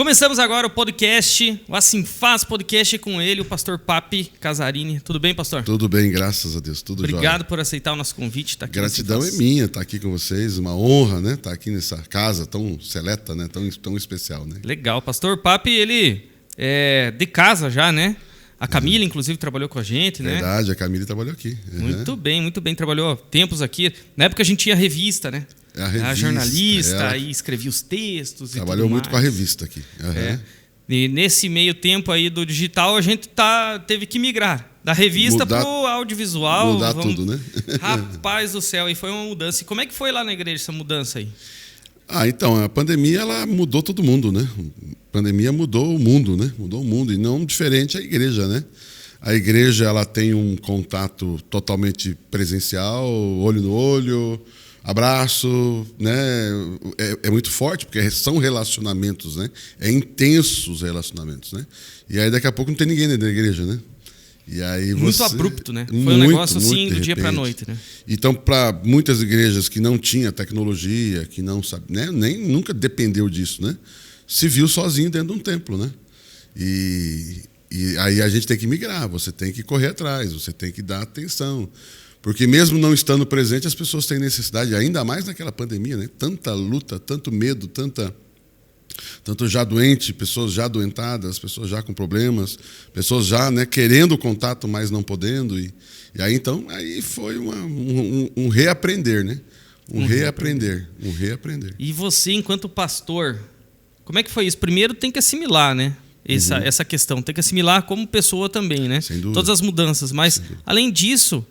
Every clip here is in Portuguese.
Começamos agora o podcast, o Assim Faz Podcast com ele, o pastor Papi Casarini. Tudo bem, pastor? Tudo bem, graças a Deus, tudo jóia. Obrigado por aceitar o nosso convite. Tá aqui. Gratidão é minha estar aqui com vocês, uma honra, né? Estar aqui nessa casa tão seleta, né? Tão especial, né? Legal, pastor Papi, ele é de casa já, né? A Camila, inclusive, trabalhou com a gente, né? Verdade, a Camila trabalhou aqui. Muito bem, trabalhou tempos aqui. Na época a gente tinha revista, né? A jornalista e escrevia os textos. Trabalhou muito com a revista aqui. E nesse meio tempo aí do digital, a gente teve que migrar da revista para o audiovisual. Mudar tudo, né? Rapaz do céu, e foi uma mudança. E como é que foi lá na igreja essa mudança aí? Então, a pandemia, ela mudou todo mundo, né? A pandemia mudou o mundo, né? Mudou o mundo, e não diferente a igreja, né? A igreja, ela tem um contato totalmente presencial, olho no olho, abraço, né? É muito forte, porque são relacionamentos, né? É intensos relacionamentos, né? E aí, daqui a pouco, não tem ninguém dentro da igreja, né? E aí muito abrupto, né? Foi um negócio assim do dia para a noite, né? Então, para muitas igrejas que não tinha tecnologia, que não sabe, né? Nunca dependeu disso, né? Se viu sozinho dentro de um templo, né? E aí a gente tem que migrar, você tem que correr atrás, você tem que dar atenção. Porque mesmo não estando presente, as pessoas têm necessidade, ainda mais naquela pandemia, né? Tanta luta, tanto medo, tanto já doente, pessoas já adoentadas, pessoas já com problemas, pessoas já, né, querendo contato, mas não podendo. E aí, então, aí foi um reaprender, né? Um reaprender. E você, enquanto pastor, como é que foi isso? Primeiro tem que assimilar, né? Essa questão, tem que assimilar como pessoa também, né? Sem dúvida. Todas as mudanças, mas além disso,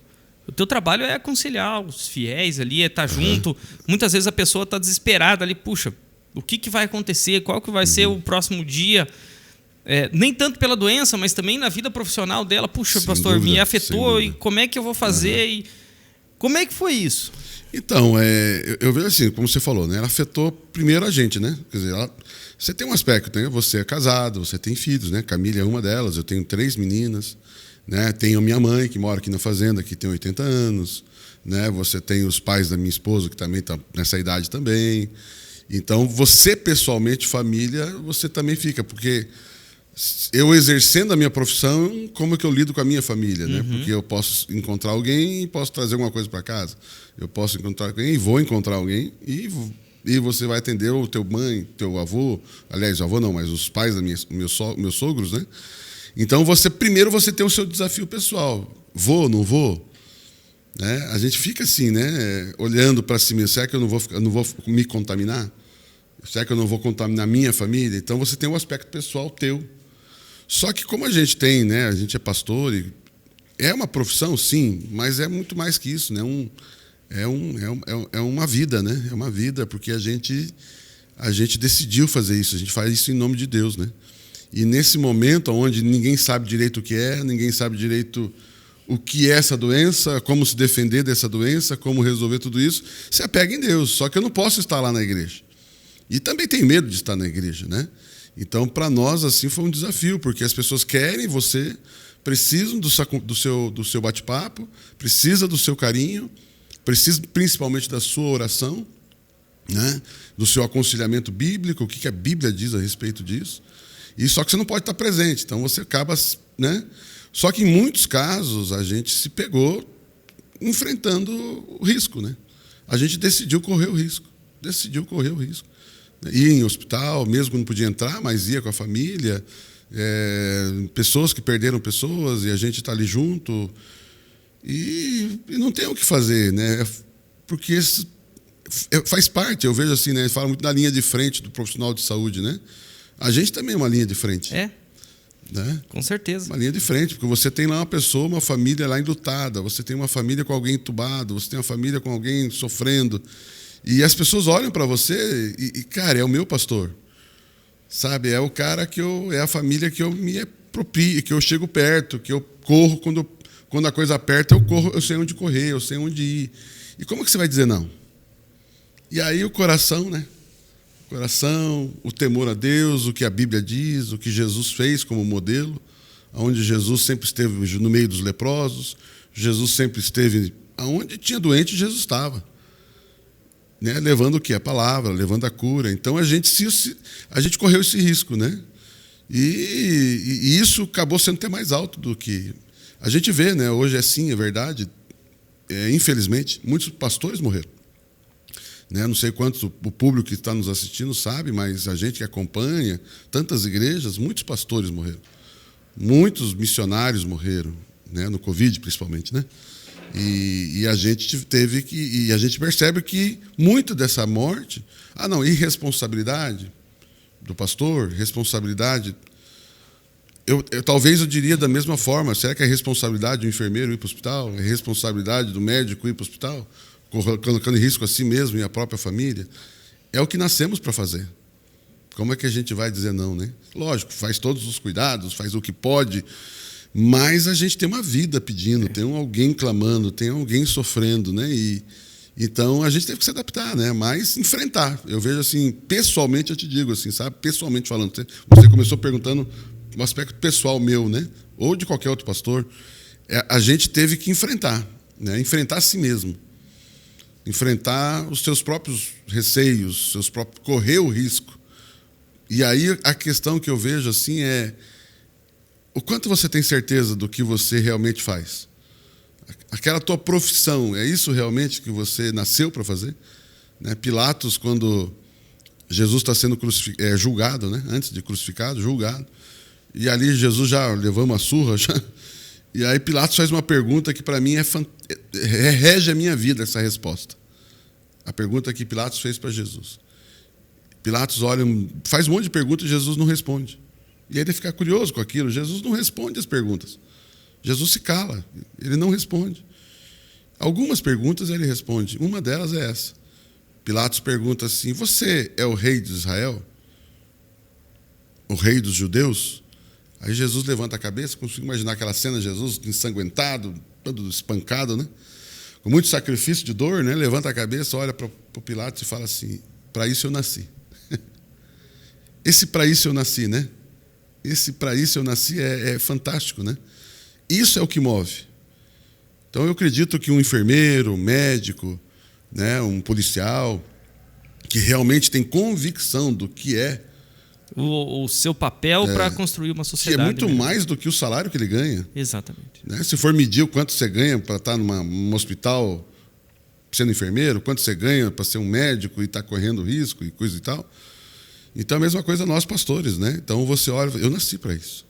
o teu trabalho é aconselhar os fiéis ali, é estar junto. Muitas vezes a pessoa está desesperada ali, puxa, o que vai acontecer? Qual que vai ser o próximo dia? Nem tanto pela doença, mas também na vida profissional dela. Puxa, sem pastor, dúvida, me afetou e como é que eu vou fazer? E como é que foi isso? Então, eu vejo assim, como você falou, né? Ela afetou primeiro a gente, né? Quer dizer, você tem um aspecto, né? Você é casado, você tem filhos, né? Camila é uma delas, eu tenho 3 meninas, né? Tenho a minha mãe, que mora aqui na fazenda, que tem 80 anos, né? Você tem os pais da minha esposa, que também estão nessa idade também. Então, você, pessoalmente, família, você também fica, porque eu exercendo a minha profissão, como é que eu lido com a minha família, né? Porque eu posso encontrar alguém e posso trazer alguma coisa para casa. Eu posso encontrar alguém e vou encontrar alguém e você vai atender o teu mãe, teu avô, aliás, o avô não, mas os pais da meus sogros, né? Então, primeiro você tem o seu desafio pessoal. Vou, não vou? Né? A gente fica assim, né? Olhando para si mesmo. Será que eu não vou me contaminar? Será que eu não vou contaminar minha família? Então, você tem um aspecto pessoal teu. Só que como a gente tem, né? A gente é pastor, e é uma profissão, sim, mas é muito mais que isso, né? É uma vida, né? É uma vida, porque a gente decidiu fazer isso. A gente faz isso em nome de Deus, né? E nesse momento onde ninguém sabe direito o que é, ninguém sabe direito o que é essa doença, como se defender dessa doença, como resolver tudo isso, se apega em Deus. Só que eu não posso estar lá na igreja. E também tenho medo de estar na igreja, né? Então, para nós, assim, foi um desafio, porque as pessoas querem você, precisam do seu bate-papo, precisam do seu carinho, precisam principalmente da sua oração, né? Do seu aconselhamento bíblico, o que a Bíblia diz a respeito disso. E só que você não pode estar presente, então você acaba, né? Só que em muitos casos a gente se pegou enfrentando o risco, né? A gente decidiu correr o risco. Ia em hospital, mesmo quando não podia entrar, mas ia com a família. Pessoas que perderam pessoas e a gente está ali junto. E não tem o que fazer, né? Porque faz parte, eu vejo assim, né? Fala muito da linha de frente do profissional de saúde, né? A gente também é uma linha de frente. Né? Com certeza. Uma linha de frente, porque você tem lá uma pessoa, uma família lá enlutada, você tem uma família com alguém entubado, você tem uma família com alguém sofrendo. E as pessoas olham para você e, cara, é o meu pastor. Sabe? É o cara é a família que eu me aproprio, que eu chego perto, que eu corro quando a coisa aperta, eu corro, eu sei onde correr, eu sei onde ir. E como que você vai dizer não? E aí o coração, né? O coração, o temor a Deus, o que a Bíblia diz, o que Jesus fez como modelo, onde Jesus sempre esteve no meio dos leprosos, Jesus sempre esteve aonde tinha doente, Jesus estava. né, levando o quê? A palavra, levando a cura. Então a gente correu esse risco, né? E isso acabou sendo até mais alto do que a gente vê, né? Hoje é verdade. Infelizmente, muitos pastores morreram. Né? Não sei quantos o público que está nos assistindo sabe, mas a gente que acompanha tantas igrejas, muitos pastores morreram. Muitos missionários morreram, né? No Covid principalmente, né? E a gente teve que... E a gente percebe que muito dessa morte... irresponsabilidade do pastor, responsabilidade... Talvez eu diria da mesma forma, será que é responsabilidade do enfermeiro ir para o hospital? É responsabilidade do médico ir para o hospital? Colocando em risco a si mesmo e a própria família? É o que nascemos para fazer. Como é que a gente vai dizer não, né? Lógico, faz todos os cuidados, faz o que pode... Mas a gente tem uma vida pedindo, tem alguém clamando, tem alguém sofrendo, né? Então a gente teve que se adaptar, né? Mas enfrentar. Eu vejo assim, pessoalmente eu te digo assim, sabe? Pessoalmente falando. Você começou perguntando um aspecto pessoal meu, né? Ou de qualquer outro pastor. A gente teve que enfrentar, né? Enfrentar a si mesmo. Enfrentar os seus próprios receios, correr o risco. E aí a questão que eu vejo assim é: o quanto você tem certeza do que você realmente faz? Aquela tua profissão, é isso realmente que você nasceu para fazer? Né? Pilatos, quando Jesus está sendo julgado, né? Antes de crucificado, julgado, e ali Jesus já levou uma surra, e aí Pilatos faz uma pergunta que para mim rege a minha vida, essa resposta. A pergunta que Pilatos fez para Jesus. Pilatos olha, faz um monte de perguntas e Jesus não responde. E aí ele fica curioso com aquilo. Jesus não responde as perguntas. Jesus se cala, ele não responde. Algumas perguntas ele responde. Uma delas é essa. Pilatos pergunta assim: você é o rei de Israel? O rei dos judeus? Aí Jesus levanta a cabeça, consigo imaginar aquela cena, Jesus ensanguentado, todo espancado, né? Com muito sacrifício de dor, né? Levanta a cabeça, olha para o Pilatos e fala assim: para isso eu nasci. Esse para isso eu nasci, né? Esse para isso eu nasci é fantástico, né? Isso é o que move. Então eu acredito que um enfermeiro, um médico, né, um policial, que realmente tem convicção do que é o seu papel para construir uma sociedade. Que é muito mais do que o salário que ele ganha. Exatamente. Né? Se for medir o quanto você ganha para estar num hospital sendo enfermeiro, quanto você ganha para ser um médico e estar correndo risco e coisa e tal. Então, a mesma coisa nós, pastores, né? Então, você olha, eu nasci para isso.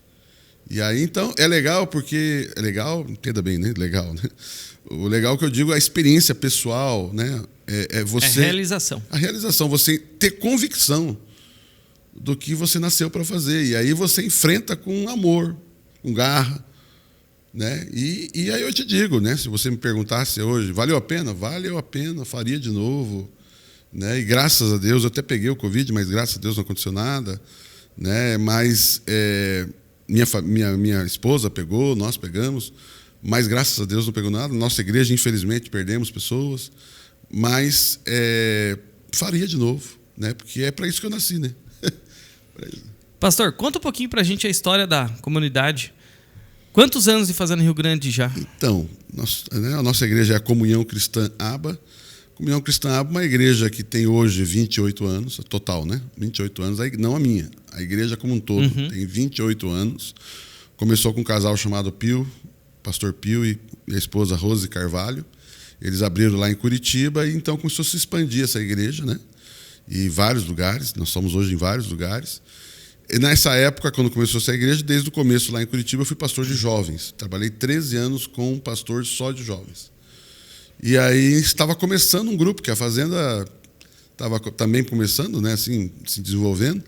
E aí, então, é legal porque... É legal, entenda bem, né? Legal, né? O legal que eu digo é a experiência pessoal, né? É você... É a realização. A realização, você ter convicção do que você nasceu para fazer. E aí você enfrenta com amor, com garra, né? E aí eu te digo, né? Se você me perguntasse hoje, valeu a pena? Valeu a pena, faria de novo... Né? E graças a Deus, eu até peguei o Covid, mas graças a Deus não aconteceu nada. Né? Mas minha esposa pegou, nós pegamos, mas graças a Deus não pegou nada. Nossa igreja, infelizmente, perdemos pessoas, mas faria de novo, né? Porque é para isso que eu nasci. Né? Pastor, conta um pouquinho para a gente a história da comunidade. Quantos anos de Fazenda Rio Grande já? Então, a nossa igreja é a Comunhão Cristã Aba. Comunhão Cristã Aba é uma igreja que tem hoje 28 anos, total, né? 28 anos, não a minha, a igreja como um todo, tem 28 anos. Começou com um casal chamado Pio, pastor Pio e a esposa Rose Carvalho. Eles abriram lá em Curitiba e então começou a se expandir essa igreja, né? E vários lugares, nós somos hoje em vários lugares. E nessa época, quando começou essa igreja, desde o começo lá em Curitiba, eu fui pastor de jovens. Trabalhei 13 anos com um pastor só de jovens. E aí estava começando um grupo, que a Fazenda estava também começando, né, assim, se desenvolvendo.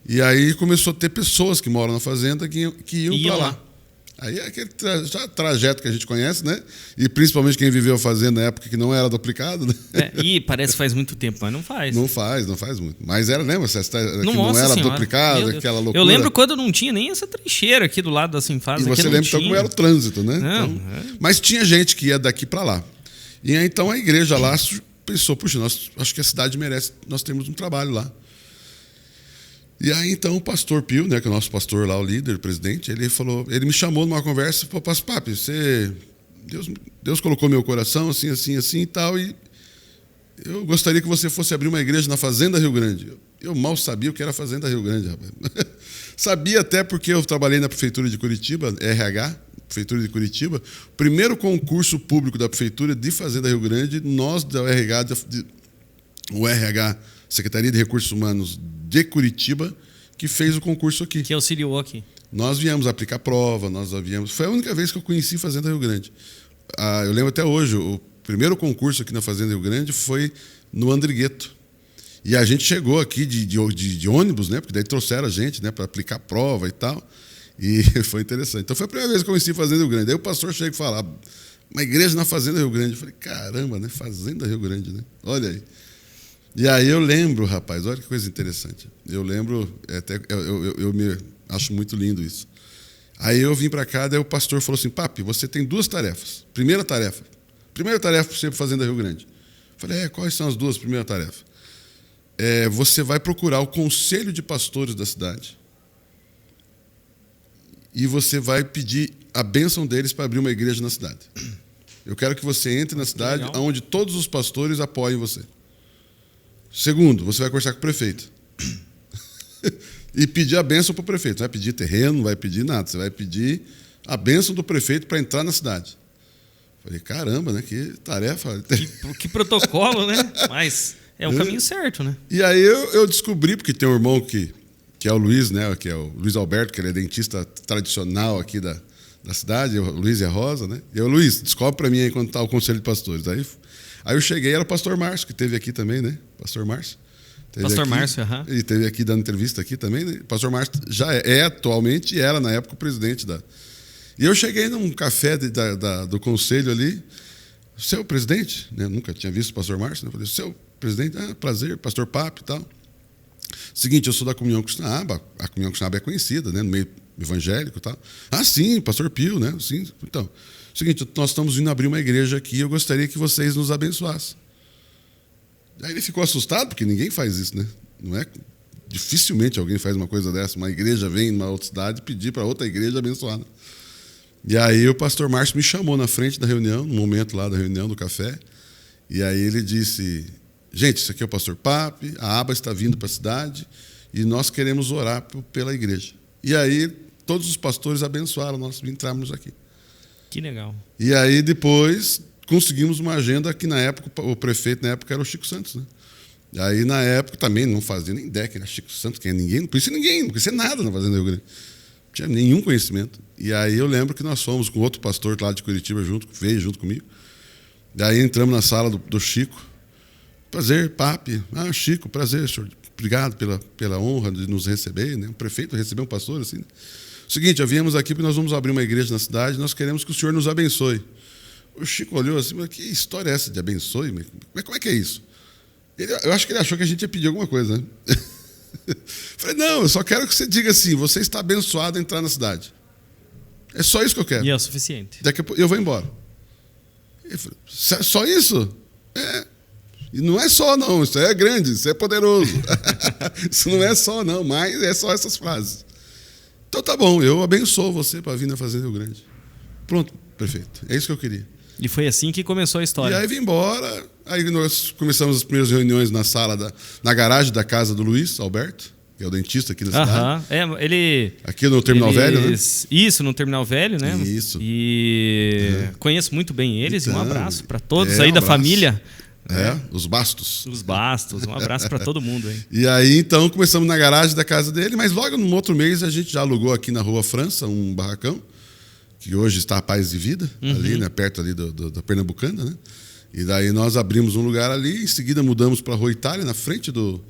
E aí começou a ter pessoas que moram na Fazenda que iam para lá. Aí é aquele trajeto que a gente conhece, né? E principalmente quem viveu a Fazenda na época que não era duplicado, né? E parece que faz muito tempo, mas não faz. Não faz muito. Mas era, lembra? Que não era duplicado, aquela loucura. Eu lembro quando não tinha nem essa trincheira aqui do lado da Sinfasa. E você lembra então como era o trânsito, né? Não, então, mas tinha gente que ia daqui para lá. E aí, então a igreja lá pensou, puxa, acho que a cidade merece, nós temos um trabalho lá. E aí, então, o pastor Pio, né, que é o nosso pastor lá, o líder, o presidente, ele me chamou numa conversa e falou: Papi, Deus colocou meu coração assim e tal, e eu gostaria que você fosse abrir uma igreja na Fazenda Rio Grande. Eu mal sabia o que era Fazenda Rio Grande, rapaz. Sabia até porque eu trabalhei na Prefeitura de Curitiba, RH, Prefeitura de Curitiba. O primeiro concurso público da Prefeitura de Fazenda Rio Grande, nós da o RH, Secretaria de Recursos Humanos de Curitiba, que fez o concurso aqui. Que auxiliou aqui. Nós viemos aplicar prova, foi a única vez que eu conheci Fazenda Rio Grande. Eu lembro até hoje, o primeiro concurso aqui na Fazenda Rio Grande foi no Andrigueto. E a gente chegou aqui de ônibus, né? Porque daí trouxeram a gente, né, para aplicar prova e tal. E foi interessante. Então foi a primeira vez que eu conheci Fazenda Rio Grande. Aí o pastor chega e fala, uma igreja na Fazenda Rio Grande. Eu falei, caramba, né? Fazenda Rio Grande, né? Olha aí. E aí eu lembro, rapaz, olha que coisa interessante. Eu lembro, eu me acho muito lindo isso. Aí eu vim para cá, daí o pastor falou assim, papi, você tem 2 tarefas. Primeira tarefa para você ir para Fazenda Rio Grande. Eu falei, quais são as 2 primeiras tarefas? Você vai procurar o conselho de pastores da cidade e você vai pedir a bênção deles para abrir uma igreja na cidade. Eu quero que você entre na cidade onde todos os pastores apoiem você. Segundo, você vai conversar com o prefeito e pedir a bênção para o prefeito. Não vai pedir terreno, não vai pedir nada. Você vai pedir a bênção do prefeito para entrar na cidade. Falei, caramba, né? Que tarefa. Que protocolo, né? Mas é o caminho certo, né? E aí eu descobri, porque tem um irmão que é o Luiz, né? Que é o Luiz Alberto, que ele é dentista tradicional aqui da cidade, o Luiz e a Rosa, né? E eu, Luiz, descobre para mim aí quando está o Conselho de Pastores. Aí eu cheguei, era o pastor Márcio, que esteve aqui também, né? Pastor Márcio. Pastor Márcio, aham. Ele esteve aqui dando entrevista aqui também, né? O pastor Márcio já atualmente, e era na época o presidente da... E eu cheguei num café do conselho ali, seu presidente, né? Nunca tinha visto o pastor Márcio, né? Eu falei, seu presidente, prazer, pastor Papo e tal. Seguinte, eu sou da Comunhão Cristã-Aba, a Comunhão Cristã-Aba é conhecida, né? No meio evangélico e tal. Sim, pastor Pio, né? Sim, então... Seguinte, nós estamos indo abrir uma igreja aqui e eu gostaria que vocês nos abençoassem. Aí ele ficou assustado, porque ninguém faz isso, né? Não é? Dificilmente alguém faz uma coisa dessa. Uma igreja vem numa outra cidade pedir para outra igreja abençoar. Né? E aí o pastor Márcio me chamou na frente da reunião, no momento lá da reunião do café, e aí ele disse, gente, isso aqui é o pastor Pape, a aba está vindo para a cidade e nós queremos orar pela igreja. E aí todos os pastores abençoaram, nós entramos aqui. Que legal. E aí depois conseguimos uma agenda que na época, o prefeito na época era o Chico Santos, né? E aí na época também não fazia nem ideia que era Chico Santos, que ninguém, não conhecia nada na Fazenda Rio Grande. Não tinha nenhum conhecimento. E aí eu lembro que nós fomos com outro pastor lá de Curitiba veio junto comigo. Daí entramos na sala do Chico. Prazer, Pape. Chico, prazer, senhor. Obrigado pela honra de nos receber, né? O prefeito recebeu um pastor assim, né? Seguinte, viemos aqui porque nós vamos abrir uma igreja na cidade, nós queremos que o senhor nos abençoe. O Chico olhou assim, mas que história é essa de abençoe? Mas como é que é isso? Eu acho que ele achou que a gente ia pedir alguma coisa, né? Falei, não, eu só quero que você diga assim, você está abençoado a entrar na cidade. É só isso que eu quero. E é o suficiente. Daqui a pouco eu vou embora. Ele falou, só isso? E não é só não, isso é grande, isso é poderoso. Isso não é só não, mas é só essas frases. Então tá bom, eu abençoo você para vir na Fazenda Rio Grande. Pronto, prefeito. É isso que eu queria. E foi assim que começou a história. E aí vim embora. Aí nós começamos as primeiras reuniões na sala, na garagem da casa do Luiz Alberto, que é o dentista aqui da cidade. Ele... Aqui no Terminal Velho, né? Isso, no Terminal Velho, né? Isso. E conheço muito bem eles. Então, um abraço para todos aí da família. Os Bastos. Os Bastos. Um abraço para todo mundo aí. E aí, então, começamos na garagem da casa dele, mas logo no outro mês a gente já alugou aqui na Rua França um barracão, que hoje está a Paz e Vida, ali, né, perto ali da Pernambucana, né? E daí nós abrimos um lugar ali, em seguida mudamos para a Rua Itália, na frente do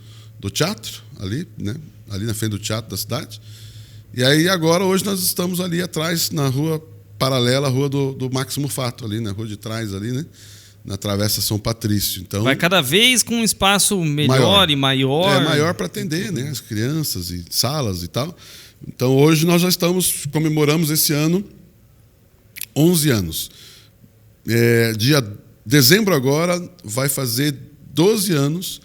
teatro, ali, né? Ali na frente do teatro da cidade. E aí agora, hoje, nós estamos ali atrás, na rua paralela à rua do Máximo Fato, ali, na rua de trás, ali, né? Na Travessa São Patrício. Então, vai cada vez com um espaço melhor e maior. Maior para atender, né? As crianças e salas e tal. Então, hoje nós já comemoramos esse ano 11 anos. Dezembro agora vai fazer 12 anos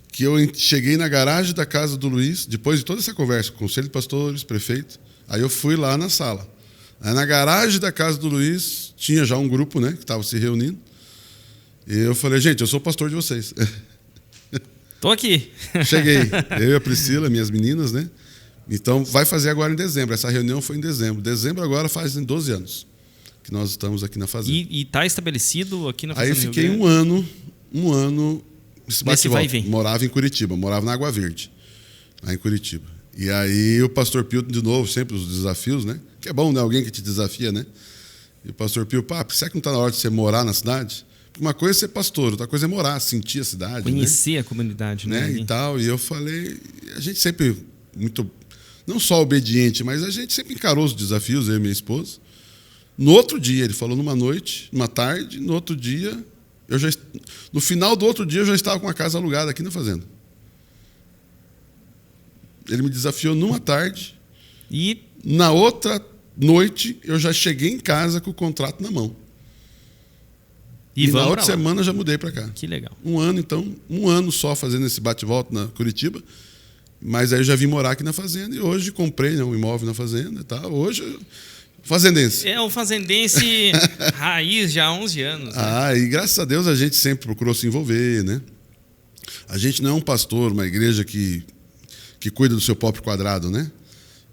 que eu cheguei na garagem da casa do Luiz, depois de toda essa conversa, conselho de pastores, prefeito, aí eu fui lá na sala. Aí na garagem da casa do Luiz tinha já um grupo, né, que estava se reunindo. E eu falei, gente, eu sou pastor de vocês. Tô aqui. Cheguei. Eu e a Priscila, minhas meninas, né? Então, vai fazer agora em dezembro. Essa reunião foi em dezembro. Dezembro agora faz 12 anos que nós estamos aqui na fazenda. E tá estabelecido aqui na fazenda? Aí fiquei um ano nesse vai e vem. Morava em Curitiba, morava na Água Verde, lá em Curitiba. E aí o pastor Pio, de novo, sempre os desafios, né? Que é bom, né? Alguém que te desafia, né? E o pastor Pio, será que não está na hora de você morar na cidade? Porque uma coisa é ser pastor, outra coisa é morar, sentir a cidade. Conhecer, né? A comunidade, né? E tal. E eu falei, a gente sempre muito, não só obediente, mas a gente sempre encarou os desafios, eu e minha esposa. No outro dia, ele falou numa noite, numa tarde, no outro dia, no final do outro dia eu já estava com a casa alugada aqui na fazenda. Ele me desafiou numa tarde e na outra noite eu já cheguei em casa com o contrato na mão. E na outra semana eu já mudei para cá. Que legal. Um ano só fazendo esse bate-volta na Curitiba. Mas aí eu já vim morar aqui na fazenda e hoje comprei, né, um imóvel na fazenda e tal. Hoje, fazendense. É um fazendense raiz já há 11 anos. Né? E graças a Deus a gente sempre procurou se envolver, né? A gente não é um pastor, uma igreja que cuida do seu próprio quadrado, né?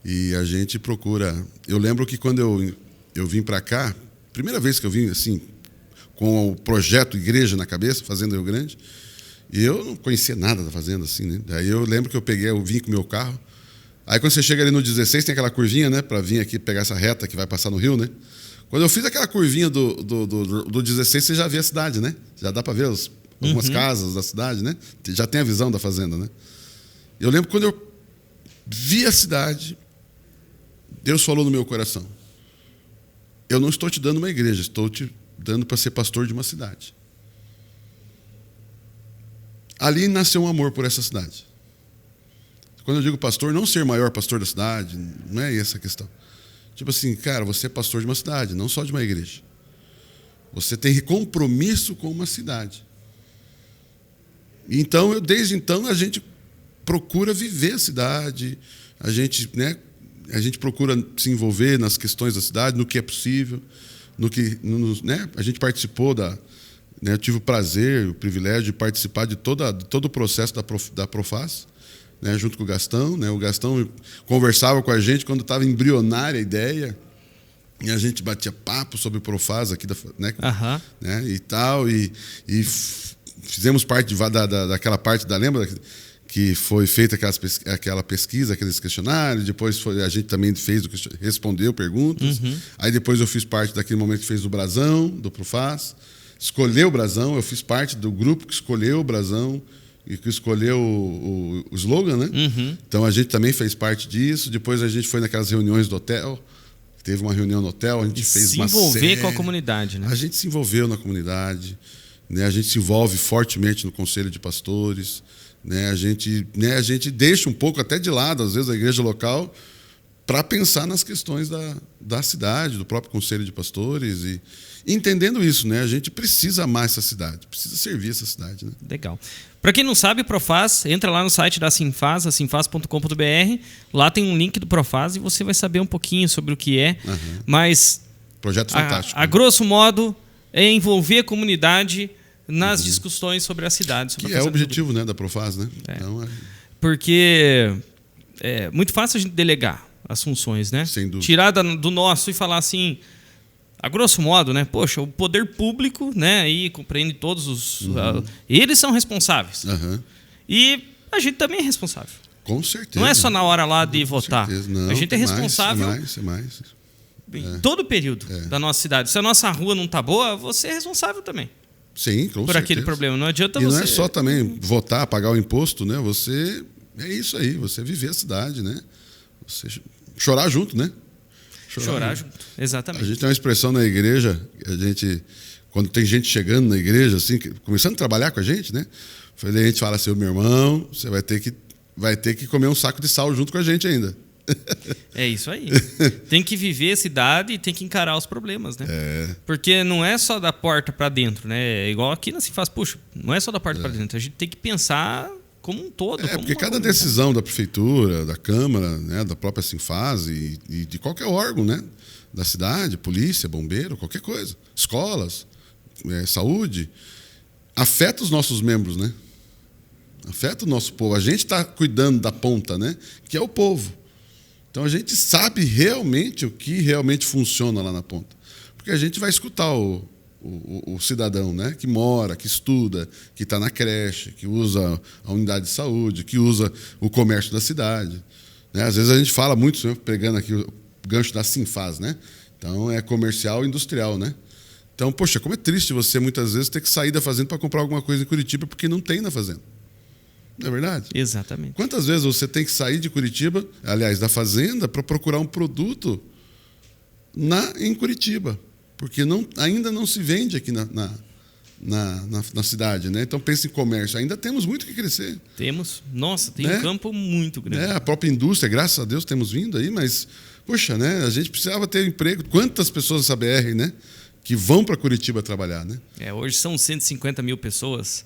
E a gente procura... Eu lembro que quando eu vim para cá, primeira vez que eu vim assim, com o projeto Igreja na cabeça, Fazenda Rio Grande, e eu não conhecia nada da fazenda, assim, né? Daí eu lembro que eu vim com o meu carro. Aí quando você chega ali no 16, tem aquela curvinha, né? Para vir aqui pegar essa reta que vai passar no rio, né? Quando eu fiz aquela curvinha do 16, você já vê a cidade, né? Já dá para ver algumas casas da cidade, né? Já tem a visão da fazenda, né? Eu lembro quando eu vi a cidade, Deus falou no meu coração: eu não estou te dando uma igreja, estou te dando para ser pastor de uma cidade. Ali nasceu um amor por essa cidade. Quando eu digo pastor, não ser o maior pastor da cidade, não é essa a questão. Tipo assim, cara, você é pastor de uma cidade, não só de uma igreja. Você tem compromisso com uma cidade. Então, desde então, a gente procura viver a cidade, a gente procura se envolver nas questões da cidade, no que é possível, a gente participou eu tive o prazer, o privilégio de participar de todo o processo da Profaz, né, junto com o Gastão. Né, o Gastão conversava com a gente quando estava embrionária a ideia, e a gente batia papo sobre o Profaz aqui, né, e tal, e fizemos parte daquela parte lembra que foi feita aquela pesquisa, aqueles questionários, depois a gente também respondeu perguntas, aí depois eu fiz parte daquele momento que fez o brasão, do Profaz, escolheu o brasão, eu fiz parte do grupo que escolheu o brasão e que escolheu o slogan, né? Então a gente também fez parte disso, depois a gente foi naquelas reuniões do hotel, teve uma reunião no hotel, a gente fez uma série. Se envolver com a comunidade, né? A gente se envolveu na comunidade, né? A gente se envolve fortemente no Conselho de Pastores, né? A gente deixa um pouco até de lado, às vezes, a igreja local para pensar nas questões da cidade, do próprio Conselho de Pastores. E entendendo isso, né? A gente precisa amar essa cidade, precisa servir essa cidade. Né? Legal. Para quem não sabe, Profaz, entra lá no site da Sinfaz, sinfaz.com.br. Lá tem um link do Profaz e você vai saber um pouquinho sobre o que é. Mas, projeto fantástico. A grosso modo, é envolver a comunidade nas discussões sobre a cidade. Sobre que é o objetivo, né, da Profaz, né? Então, Porque é muito fácil a gente delegar as funções, né? Sem dúvida. Tirar do nosso e falar assim, a grosso modo, né? Poxa, o poder público, né? Aí compreende todos os... eles são responsáveis. E a gente também é responsável. Com certeza. Não é só na hora lá de votar. Não, a gente é responsável mais. Em todo o período da nossa cidade. Se a nossa rua não está boa, você é responsável também. Sim, com por certeza. Aquele problema. Não adianta e você... não é só também votar, pagar o imposto, né? Você... É isso aí, você viver a cidade, né? Você chorar junto, né? Chorar junto, exatamente. A gente tem uma expressão na igreja, quando tem gente chegando na igreja, assim, começando a trabalhar com a gente, né? A gente fala assim, meu irmão, você vai ter que comer um saco de sal junto com a gente ainda. É isso aí. Tem que viver a cidade e tem que encarar os problemas, né? Porque não é só da porta para dentro, né? É igual aqui se faz, puxa, não é só da porta para dentro. A gente tem que pensar como um todo. Porque cada decisão da prefeitura, da Câmara, né, da própria Sinfaz e de qualquer órgão, né, da cidade, polícia, bombeiro, qualquer coisa, escolas, saúde, afeta os nossos membros, né? Afeta o nosso povo. A gente está cuidando da ponta, né? Que é o povo. Então a gente sabe realmente o que realmente funciona lá na ponta. Porque a gente vai escutar o cidadão, né? Que mora, que estuda, que está na creche, que usa a unidade de saúde, que usa o comércio da cidade. Né? Às vezes a gente fala muito, né? Pegando aqui o gancho da Sinfaz, né? Então é comercial e industrial, né? Então, poxa, como é triste você muitas vezes ter que sair da fazenda para comprar alguma coisa em Curitiba porque não tem na fazenda. Não é verdade? Exatamente. Quantas vezes você tem que sair de Curitiba, aliás, da fazenda, para procurar um produto em Curitiba? Porque ainda não se vende aqui na cidade, né? Então, pensa em comércio. Ainda temos muito que crescer. Temos. Nossa, tem né? um campo muito grande. A própria indústria, graças a Deus, temos vindo aí, mas, poxa, né? A gente precisava ter emprego. Quantas pessoas dessa BR, né? Que vão para Curitiba trabalhar, né? Hoje são 150 mil pessoas,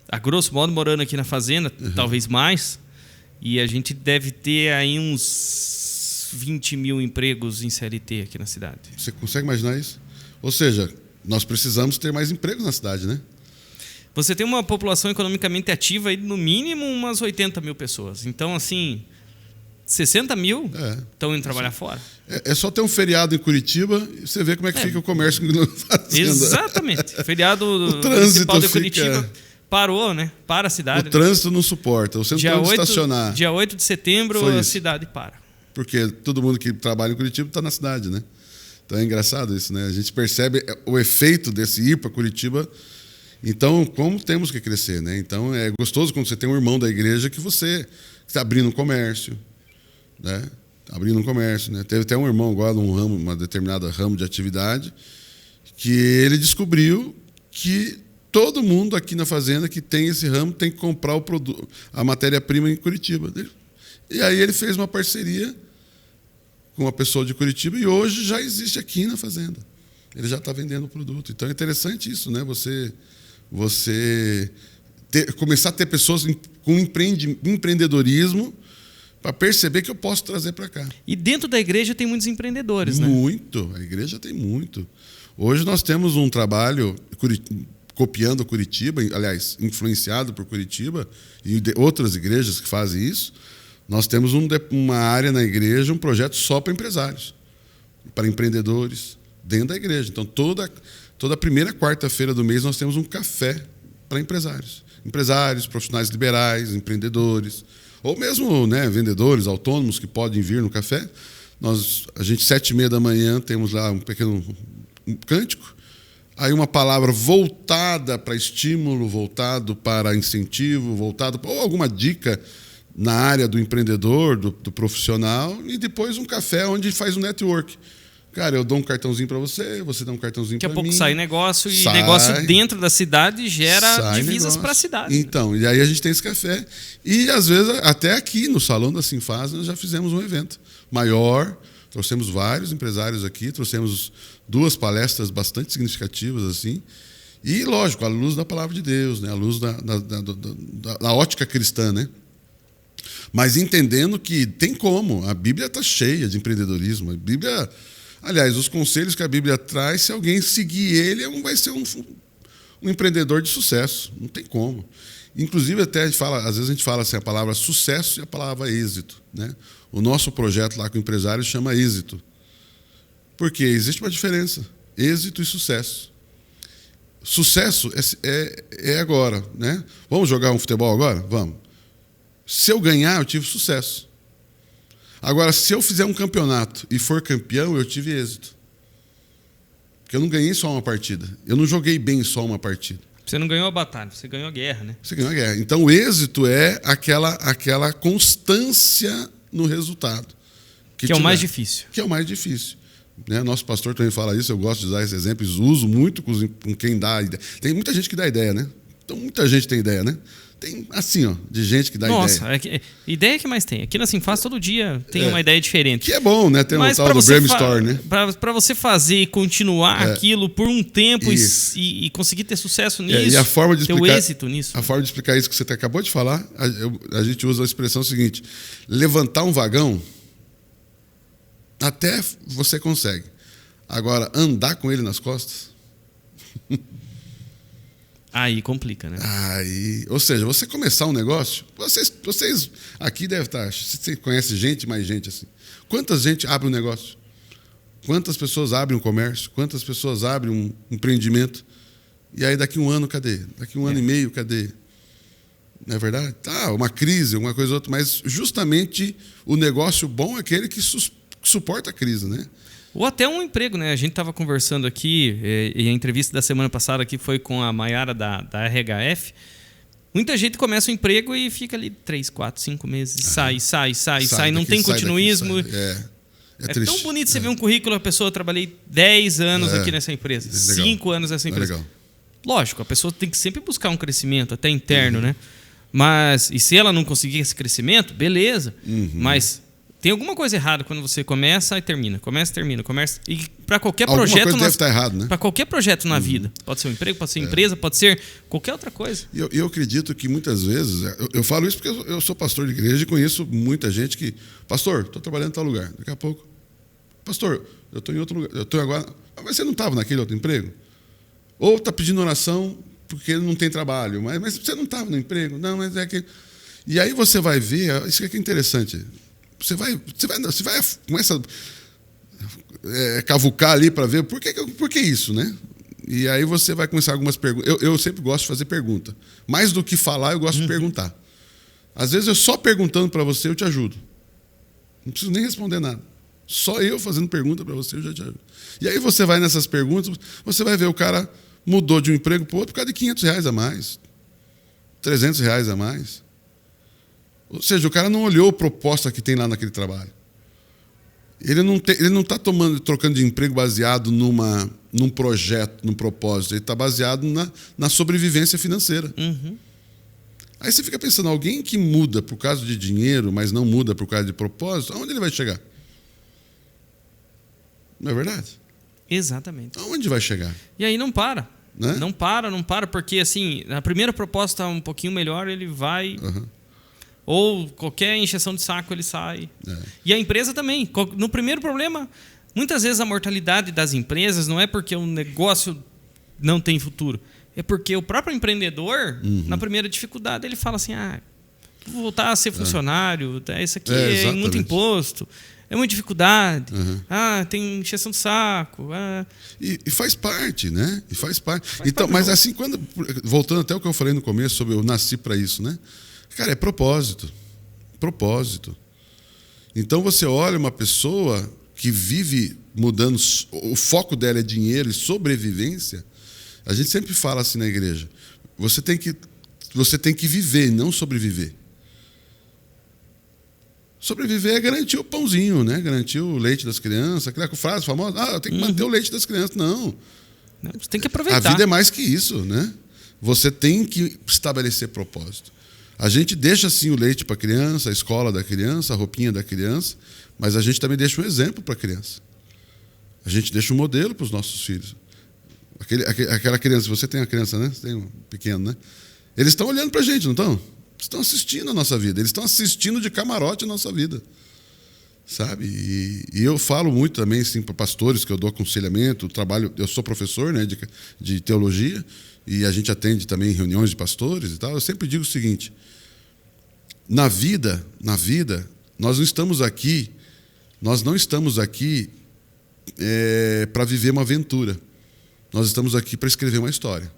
a grosso modo, morando aqui na fazenda, talvez mais, e a gente deve ter aí uns 20 mil empregos em CLT aqui na cidade. Você consegue imaginar isso? Ou seja, nós precisamos ter mais empregos na cidade, né? Você tem uma população economicamente ativa aí, no mínimo umas 80 mil pessoas. Então, assim, 60 mil estão indo trabalhar fora. É só ter um feriado em Curitiba e você vê como é que fica o comércio na fazenda. Exatamente. O feriado municipal de Curitiba parou, né? Para a cidade. O trânsito não suporta. Você não pode estacionar. Dia 8 de setembro, a cidade para. Porque todo mundo que trabalha em Curitiba está na cidade, né? Então é engraçado isso, né? A gente percebe o efeito desse ir para Curitiba. Então, como temos que crescer, né? Então, é gostoso quando você tem um irmão da igreja que você está abrindo um comércio, né? Abrindo um comércio, né? Teve até um irmão agora, uma determinada ramo de atividade, que ele descobriu que todo mundo aqui na fazenda que tem esse ramo tem que comprar o produto, a matéria-prima em Curitiba. E aí ele fez uma parceria com uma pessoa de Curitiba e hoje já existe aqui na fazenda. Ele já está vendendo o produto. Então é interessante isso, né? Você começar a ter pessoas com empreendedorismo para perceber que eu posso trazer para cá. E dentro da igreja tem muitos empreendedores, né? Muito. A igreja tem muito. Hoje nós temos um trabalho copiando Curitiba, aliás, influenciado por Curitiba e de outras igrejas que fazem isso. Nós temos uma área na igreja, um projeto só para empresários, para empreendedores, dentro da igreja. Então, toda primeira quarta-feira do mês nós temos um café para empresários. Empresários, profissionais liberais, empreendedores, ou mesmo, né, vendedores autônomos que podem vir no café. A gente, 7h30 da manhã, temos lá um pequeno cântico, aí uma palavra voltada para estímulo, voltado para incentivo, voltado ou alguma dica na área do empreendedor, do profissional, e depois um café onde faz um network. Cara, eu dou um cartãozinho para você, você dá um cartãozinho para mim. Daqui a pouco sai negócio, e negócio dentro da cidade gera divisas para a cidade. Então, e aí a gente tem esse café. E, às vezes, até aqui no Salão da Sinfaz, nós já fizemos um evento maior, trouxemos vários empresários aqui, trouxemos 2 palestras bastante significativas, assim. E, lógico, à luz da palavra de Deus, né? À luz da ótica cristã, né? Mas entendendo que tem como. A Bíblia está cheia de empreendedorismo. A Bíblia... Aliás, os conselhos que a Bíblia traz, se alguém seguir ele, vai ser um empreendedor de sucesso. Não tem como. Inclusive, até às vezes a gente fala assim, a palavra sucesso e a palavra êxito, né? O nosso projeto lá com o empresário chama êxito. Porque existe uma diferença. Êxito e sucesso. Sucesso é agora, né? Vamos jogar um futebol agora? Vamos. Se eu ganhar, eu tive sucesso. Agora, se eu fizer um campeonato e for campeão, eu tive êxito. Porque eu não ganhei só uma partida. Eu não joguei bem só uma partida. Você não ganhou a batalha, você ganhou a guerra, né? Você ganhou a guerra. Então, o êxito é aquela constância no resultado. Que é o mais difícil. Que é o mais difícil. Né? Nosso pastor também fala isso, eu gosto de usar esse exemplo, uso muito com quem dá a ideia. Tem muita gente que dá ideia, né? Então, muita gente tem ideia, né? Tem, assim, ó, de gente que dá ideia. Nossa, ideia que mais tem. Aqui na Sinfaz, todo dia tem uma ideia diferente. Que é bom, né? Tem um tal do brainstorm, né? Para você fazer e continuar aquilo por um tempo e conseguir ter sucesso nisso, e a forma de explicar, ter o êxito nisso. A forma de explicar isso que você acabou de falar, a gente usa a expressão seguinte: levantar um vagão, até você consegue. Agora, andar com ele nas costas... Aí complica, né? Ou seja, você começar um negócio, vocês aqui devem estar, você conhece mais gente assim. Quantas gente abre um negócio? Quantas pessoas abrem um comércio? Quantas pessoas abrem um empreendimento? E aí daqui um ano, cadê? Daqui um ano e meio, cadê? Não é verdade? Tá, uma crise, uma coisa ou outra, mas justamente o negócio bom é aquele que suporta a crise, né? Ou até um emprego, né? A gente estava conversando aqui, e a entrevista da semana passada aqui foi com a Maiara da RHF. Muita gente começa um emprego e fica ali 3, 4, 5 meses, sai, não tem continuismo. É tão bonito você ver um currículo, a pessoa, trabalhei 10 anos aqui nessa empresa, 5 anos nessa empresa. Legal. Lógico, a pessoa tem que sempre buscar um crescimento, até interno, né? Mas, e se ela não conseguir esse crescimento, beleza. Mas tem alguma coisa errada quando você começa e termina. Começa. E para qualquer projeto. Alguma coisa deve estar errado, né? Para qualquer projeto na vida. Pode ser um emprego, pode ser empresa, pode ser qualquer outra coisa. Eu acredito que muitas vezes. Eu falo isso porque eu sou pastor de igreja e conheço muita gente que. Pastor, estou trabalhando em tal lugar. Daqui a pouco. Pastor, eu estou em outro lugar. Eu estou agora. Mas você não estava naquele outro emprego? Ou está pedindo oração porque não tem trabalho. Mas você não estava no emprego? Não, mas é que. E aí você vai ver. Isso aqui é interessante. Você vai começa a cavucar ali para ver por que isso, né? E aí você vai começar algumas perguntas. Eu sempre gosto de fazer pergunta. Mais do que falar, eu gosto de perguntar. Às vezes, eu só perguntando para você, eu te ajudo. Não preciso nem responder nada. Só eu fazendo pergunta para você, eu já te ajudo. E aí você vai nessas perguntas, você vai ver o cara mudou de um emprego para o outro por causa de R$500 a mais, R$300 a mais. Ou seja, o cara não olhou a proposta que tem lá naquele trabalho. Ele não está trocando de emprego baseado num projeto, num propósito. Ele está baseado na sobrevivência financeira. Aí você fica pensando, alguém que muda por causa de dinheiro, mas não muda por causa de propósito, aonde ele vai chegar? Não é verdade? Exatamente. Aonde vai chegar? E aí não para. Né? Não para, porque assim, a primeira proposta um pouquinho melhor, ele vai... Ou qualquer encheção de saco ele sai. E a empresa também. No primeiro problema, muitas vezes a mortalidade das empresas não é porque o negócio não tem futuro. É porque o próprio empreendedor, na primeira dificuldade, ele fala assim, vou voltar a ser funcionário, isso aqui é muito imposto, é muita dificuldade, tem encheção de saco. E faz parte, né? Então, mas assim, voltando até o que eu falei no começo sobre eu nasci para isso, né? Cara, é propósito. Propósito. Então você olha uma pessoa que vive mudando, o foco dela é dinheiro e sobrevivência. A gente sempre fala assim na igreja: você tem que viver, não sobreviver. Sobreviver é garantir o pãozinho, né? Garantir o leite das crianças, aquela frase famosa: eu tenho que manter o leite das crianças. Não. Você tem que aproveitar. A vida é mais que isso, né? Você tem que estabelecer propósito. A gente deixa, assim, o leite para a criança, a escola da criança, a roupinha da criança, mas a gente também deixa um exemplo para a criança. A gente deixa um modelo para os nossos filhos. Aquela criança, você tem uma criança, né? Você tem um pequeno, né? Eles estão olhando para a gente, não estão? Estão assistindo a nossa vida. Eles estão assistindo de camarote a nossa vida. Sabe? E eu falo muito também, assim, para pastores que eu dou aconselhamento, eu sou professor, né, de teologia, e a gente atende também reuniões de pastores e tal. Eu sempre digo o seguinte: na vida, nós não estamos aqui para viver uma aventura. Nós estamos aqui para escrever uma história.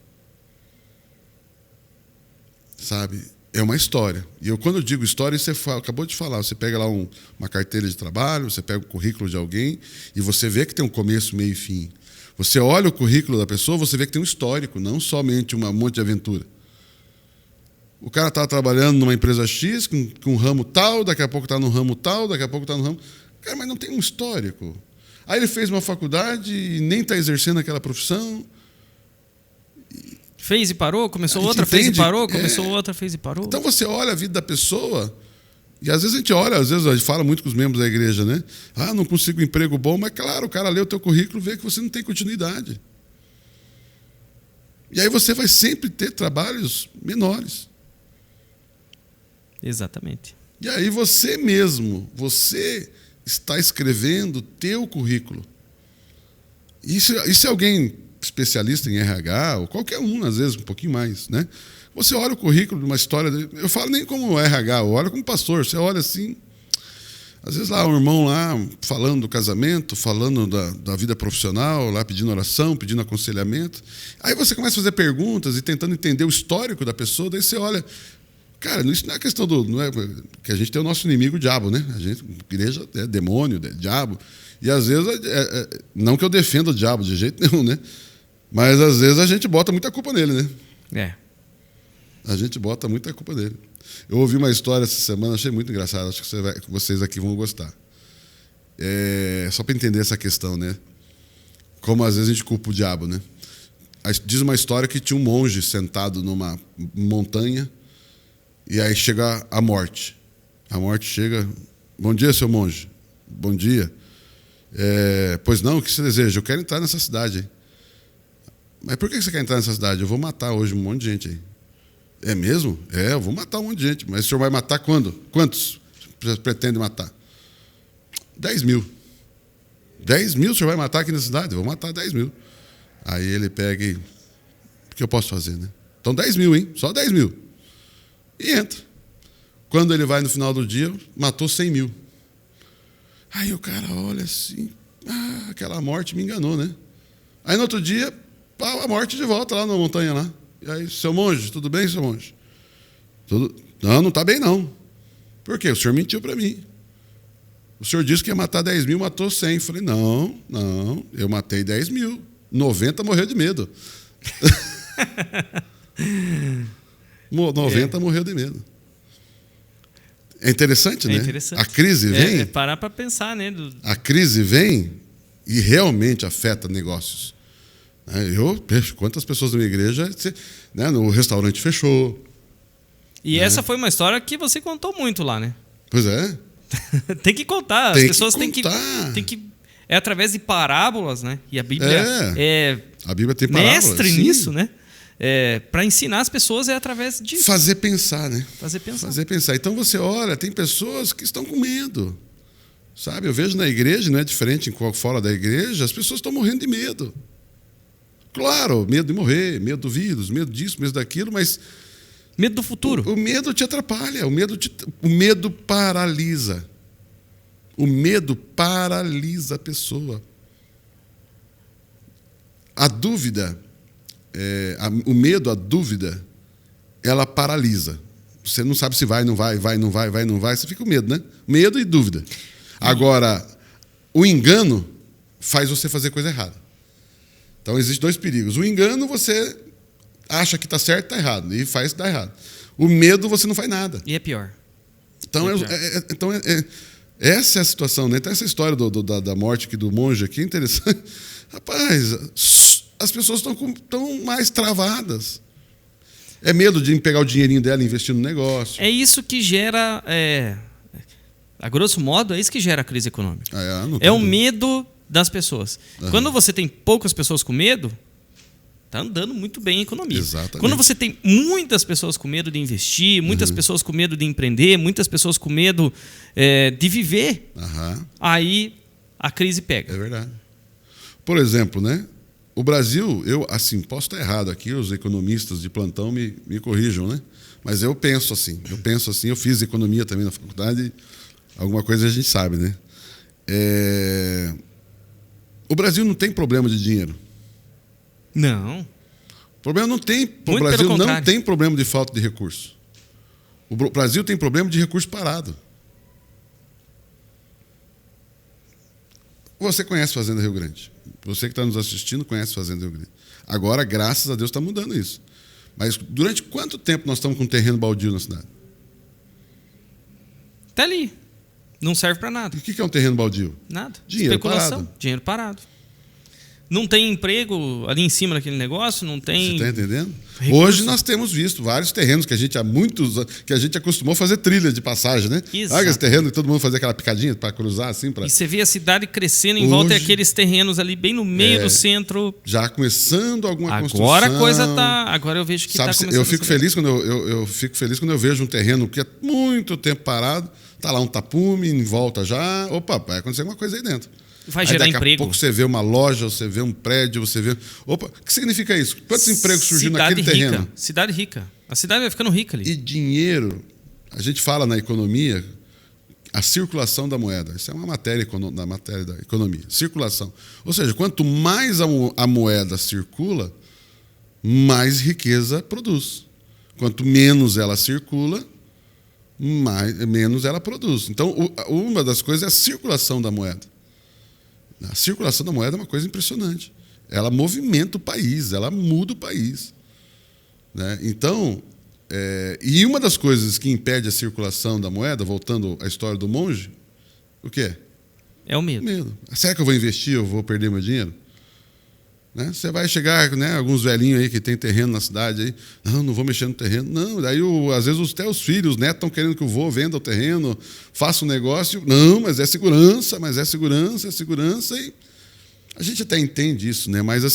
Sabe? É uma história. E quando eu digo história, você acabou de falar, você pega lá uma carteira de trabalho, você pega o currículo de alguém e você vê que tem um começo, meio e fim. Você olha o currículo da pessoa, você vê que tem um histórico, não somente um monte de aventura. O cara está trabalhando numa empresa X, com um ramo tal, daqui a pouco está no ramo tal, daqui a pouco está no ramo... Cara, mas não tem um histórico. Aí ele fez uma faculdade e nem está exercendo aquela profissão. Fez e parou, começou outra, fez e parou, começou outra, fez e parou. Então você olha a vida da pessoa, e às vezes a gente fala muito com os membros da igreja, né? Não consigo um emprego bom, mas claro, o cara lê o teu currículo e vê que você não tem continuidade. E aí você vai sempre ter trabalhos menores. Exatamente. E aí você está escrevendo o teu currículo. E se alguém especialista em RH, ou qualquer um, às vezes, um pouquinho mais, né? Você olha o currículo de uma história... Eu falo nem como RH, eu olho como pastor. Você olha assim... Às vezes lá, um irmão lá falando do casamento, falando da vida profissional, lá pedindo oração, pedindo aconselhamento. Aí você começa a fazer perguntas e tentando entender o histórico da pessoa, daí você olha... Cara, isso não é questão do... Não é, que a gente tem o nosso inimigo, o diabo, né? A gente, igreja é demônio, é diabo. E às vezes, não que eu defenda o diabo de jeito nenhum, né? Mas às vezes a gente bota muita culpa nele, né? É. A gente bota muita culpa nele. Eu ouvi uma história essa semana, achei muito engraçado, acho que vocês aqui vão gostar. Só para entender essa questão, né? Como às vezes a gente culpa o diabo, né? Diz uma história que tinha um monge sentado numa montanha e aí chega a morte. A morte chega... Bom dia, seu monge. Bom dia. Pois não, o que você deseja? Eu quero entrar nessa cidade aí. Mas por que você quer entrar nessa cidade? Eu vou matar hoje um monte de gente aí. É mesmo? Eu vou matar um monte de gente. Mas o senhor vai matar quando? Quantos você pretende matar? 10 mil. 10 mil o senhor vai matar aqui na cidade? Eu vou matar 10 mil. Aí ele pega e... O que eu posso fazer, né? Então 10 mil, hein? Só 10 mil. E entra. Quando ele vai no final do dia, matou 100 mil. Aí o cara olha assim... aquela morte me enganou, né? Aí no outro dia, a morte de volta lá na montanha lá. E aí, seu monge, tudo bem, seu monge? Não está bem, não. Por quê? O senhor mentiu para mim. O senhor disse que ia matar 10 mil, matou 100. Eu falei, não, eu matei 10 mil. 90 morreu de medo. 90 morreu de medo. É interessante, né? Interessante. A crise vem... parar para pensar, né? A crise vem e realmente afeta negócios. Quantas pessoas da minha igreja, né, no restaurante fechou. E essa foi uma história que você contou muito lá, né? Pois é. Tem que contar. As pessoas têm que... É através de parábolas, né? E a Bíblia a Bíblia tem parábolas. Mestre nisso, né? Para ensinar as pessoas é através disso. Fazer pensar, né? Fazer pensar. Então você olha, tem pessoas que estão com medo. Sabe? Eu vejo na igreja, não é diferente fora da igreja, as pessoas estão morrendo de medo. Claro, medo de morrer, medo do vírus, medo disso, medo daquilo, mas... Medo do futuro. O medo te atrapalha, o medo paralisa. O medo paralisa a pessoa. A dúvida, o medo, a dúvida, ela paralisa. Você não sabe se vai, não vai, não vai, você fica com medo, né? Medo e dúvida. Agora, o engano faz você fazer coisa errada. Então, existem dois perigos. O engano, você acha que está certo, está errado. E faz dar errado. O medo, você não faz nada. E é pior. Então, essa é a situação, né? Então, essa história da morte aqui do monge aqui é interessante. Rapaz, as pessoas estão mais travadas. É medo de pegar o dinheirinho dela e investir no negócio. É isso que gera... a grosso modo, é isso que gera a crise econômica. É o medo das pessoas. Quando você tem poucas pessoas com medo, está andando muito bem a economia. Exatamente. Quando você tem muitas pessoas com medo de investir, muitas pessoas com medo de empreender, muitas pessoas com medo de viver, aí a crise pega. É verdade. Por exemplo, né? O Brasil, eu assim, posso estar errado aqui, os economistas de plantão me corrijam, né? Mas eu penso assim, eu fiz economia também na faculdade, alguma coisa a gente sabe, né? O Brasil não tem problema de dinheiro. Não. O Brasil não tem problema de falta de recurso. O Brasil tem problema de recurso parado. Você conhece Fazenda Rio Grande. Você que está nos assistindo conhece Fazenda Rio Grande. Agora, graças a Deus, está mudando isso. Mas durante quanto tempo nós estamos com terreno baldio na cidade? Está ali. Não serve para nada. E o que é um terreno baldio? Nada. Dinheiro Especulação. parado. Dinheiro parado. Não tem emprego ali em cima daquele negócio, não tem... Você está entendendo? Recurso. Hoje nós temos visto vários terrenos que a gente há muitos anos, que a gente acostumou a fazer trilha de passagem, né? Exato. Esse terreno que todo mundo fazia aquela picadinha para cruzar assim. E você vê a cidade crescendo em volta daqueles terrenos ali bem no meio do centro. Já começando alguma construção. Agora a coisa tá... Agora eu vejo que está começando. Eu fico feliz quando eu vejo um terreno que há muito tempo parado, tá lá um tapume em volta já. Opa, vai acontecer alguma coisa aí dentro. Vai gerar daqui emprego. a pouco você vê uma loja, você vê um prédio, você vê... Opa, o que significa isso? Quantos empregos surgiram naquele terreno? Cidade rica. A cidade vai ficando rica ali. E dinheiro, a gente fala na economia, a circulação da moeda. Isso é uma matéria da matéria da economia. Circulação. Ou seja, quanto mais a moeda circula, mais riqueza produz. Quanto menos ela circula, menos ela produz. Então, uma das coisas é a circulação da moeda. A circulação da moeda é uma coisa impressionante. Ela movimenta o país, ela muda o país. Né? Então, e uma das coisas que impede a circulação da moeda, voltando à história do monge, o que é? É o medo. Medo. Será que eu vou investir, eu vou perder meu dinheiro? Né? Você vai chegar, né, alguns velhinhos aí que tem terreno na cidade, aí, não vou mexer no terreno. Não, daí às vezes até os filhos, os netos estão querendo que o vô venda o terreno, faça um negócio. Não, mas é segurança, é segurança. E a gente até entende isso, né? Mas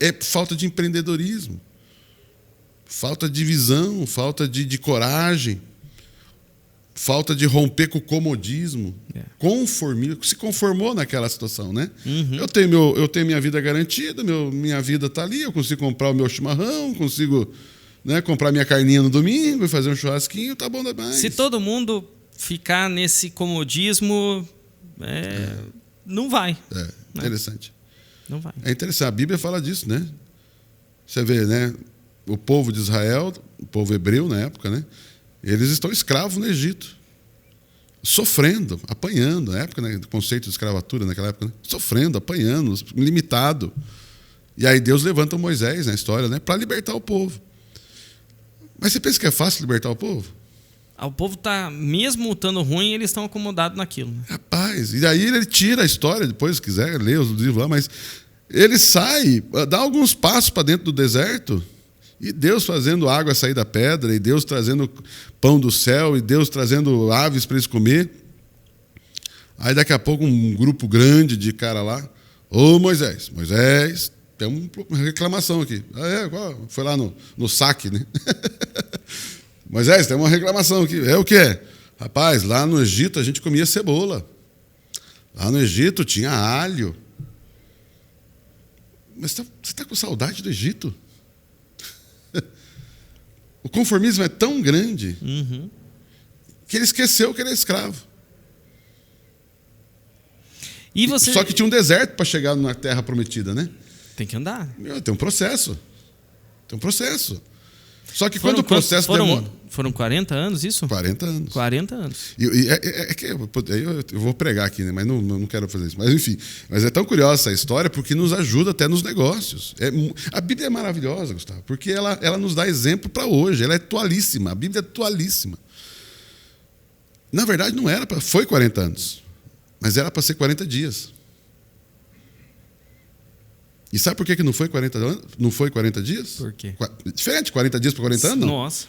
é falta de empreendedorismo, falta de visão, falta de coragem, falta de romper com o comodismo, conformismo, se conformou naquela situação, né? Uhum. Eu tenho minha vida garantida, minha vida está ali, eu consigo comprar o meu chimarrão, consigo, né, comprar minha carninha no domingo e fazer um churrasquinho, tá bom demais. Se todo mundo ficar nesse comodismo, não vai. Interessante. Não vai. É interessante, a Bíblia fala disso, né? Você vê, né? O povo de Israel, o povo hebreu na época, né? Eles estão escravos no Egito, sofrendo, apanhando, na época, né, do conceito de escravatura naquela época, né, sofrendo, apanhando, limitado. E aí Deus levanta Moisés na história, né, para libertar o povo. Mas você pensa que é fácil libertar o povo? O povo está, mesmo estando ruim, eles estão acomodados naquilo. Né? Rapaz, e aí ele tira a história, depois se quiser ler os livros lá, mas ele sai, dá alguns passos para dentro do deserto. E Deus fazendo água sair da pedra, e Deus trazendo pão do céu, e Deus trazendo aves para eles comer. Aí daqui a pouco um grupo grande de cara lá, Moisés, tem uma reclamação aqui. Foi lá no saque, né? Moisés, tem uma reclamação aqui. O que é? Rapaz, lá no Egito a gente comia cebola. Lá no Egito tinha alho. Mas você está com saudade do Egito? O conformismo é tão grande que ele esqueceu que ele é escravo. Só que tinha um deserto para chegar na terra prometida, né? Tem que andar. Tem um processo. Só que quando o processo demora... Foram 40 anos isso? 40 anos. 40 anos. Eu vou pregar aqui, né? Mas não quero fazer isso. Mas enfim, mas é tão curiosa essa história porque nos ajuda até nos negócios. A Bíblia é maravilhosa, Gustavo, porque ela nos dá exemplo para hoje. Ela é atualíssima. A Bíblia é atualíssima. Na verdade, não era foi 40 anos, mas era para ser 40 dias. E sabe por que não foi 40 anos? Não foi 40 dias? Por quê? Diferente, 40 dias para 40 anos? Nossa.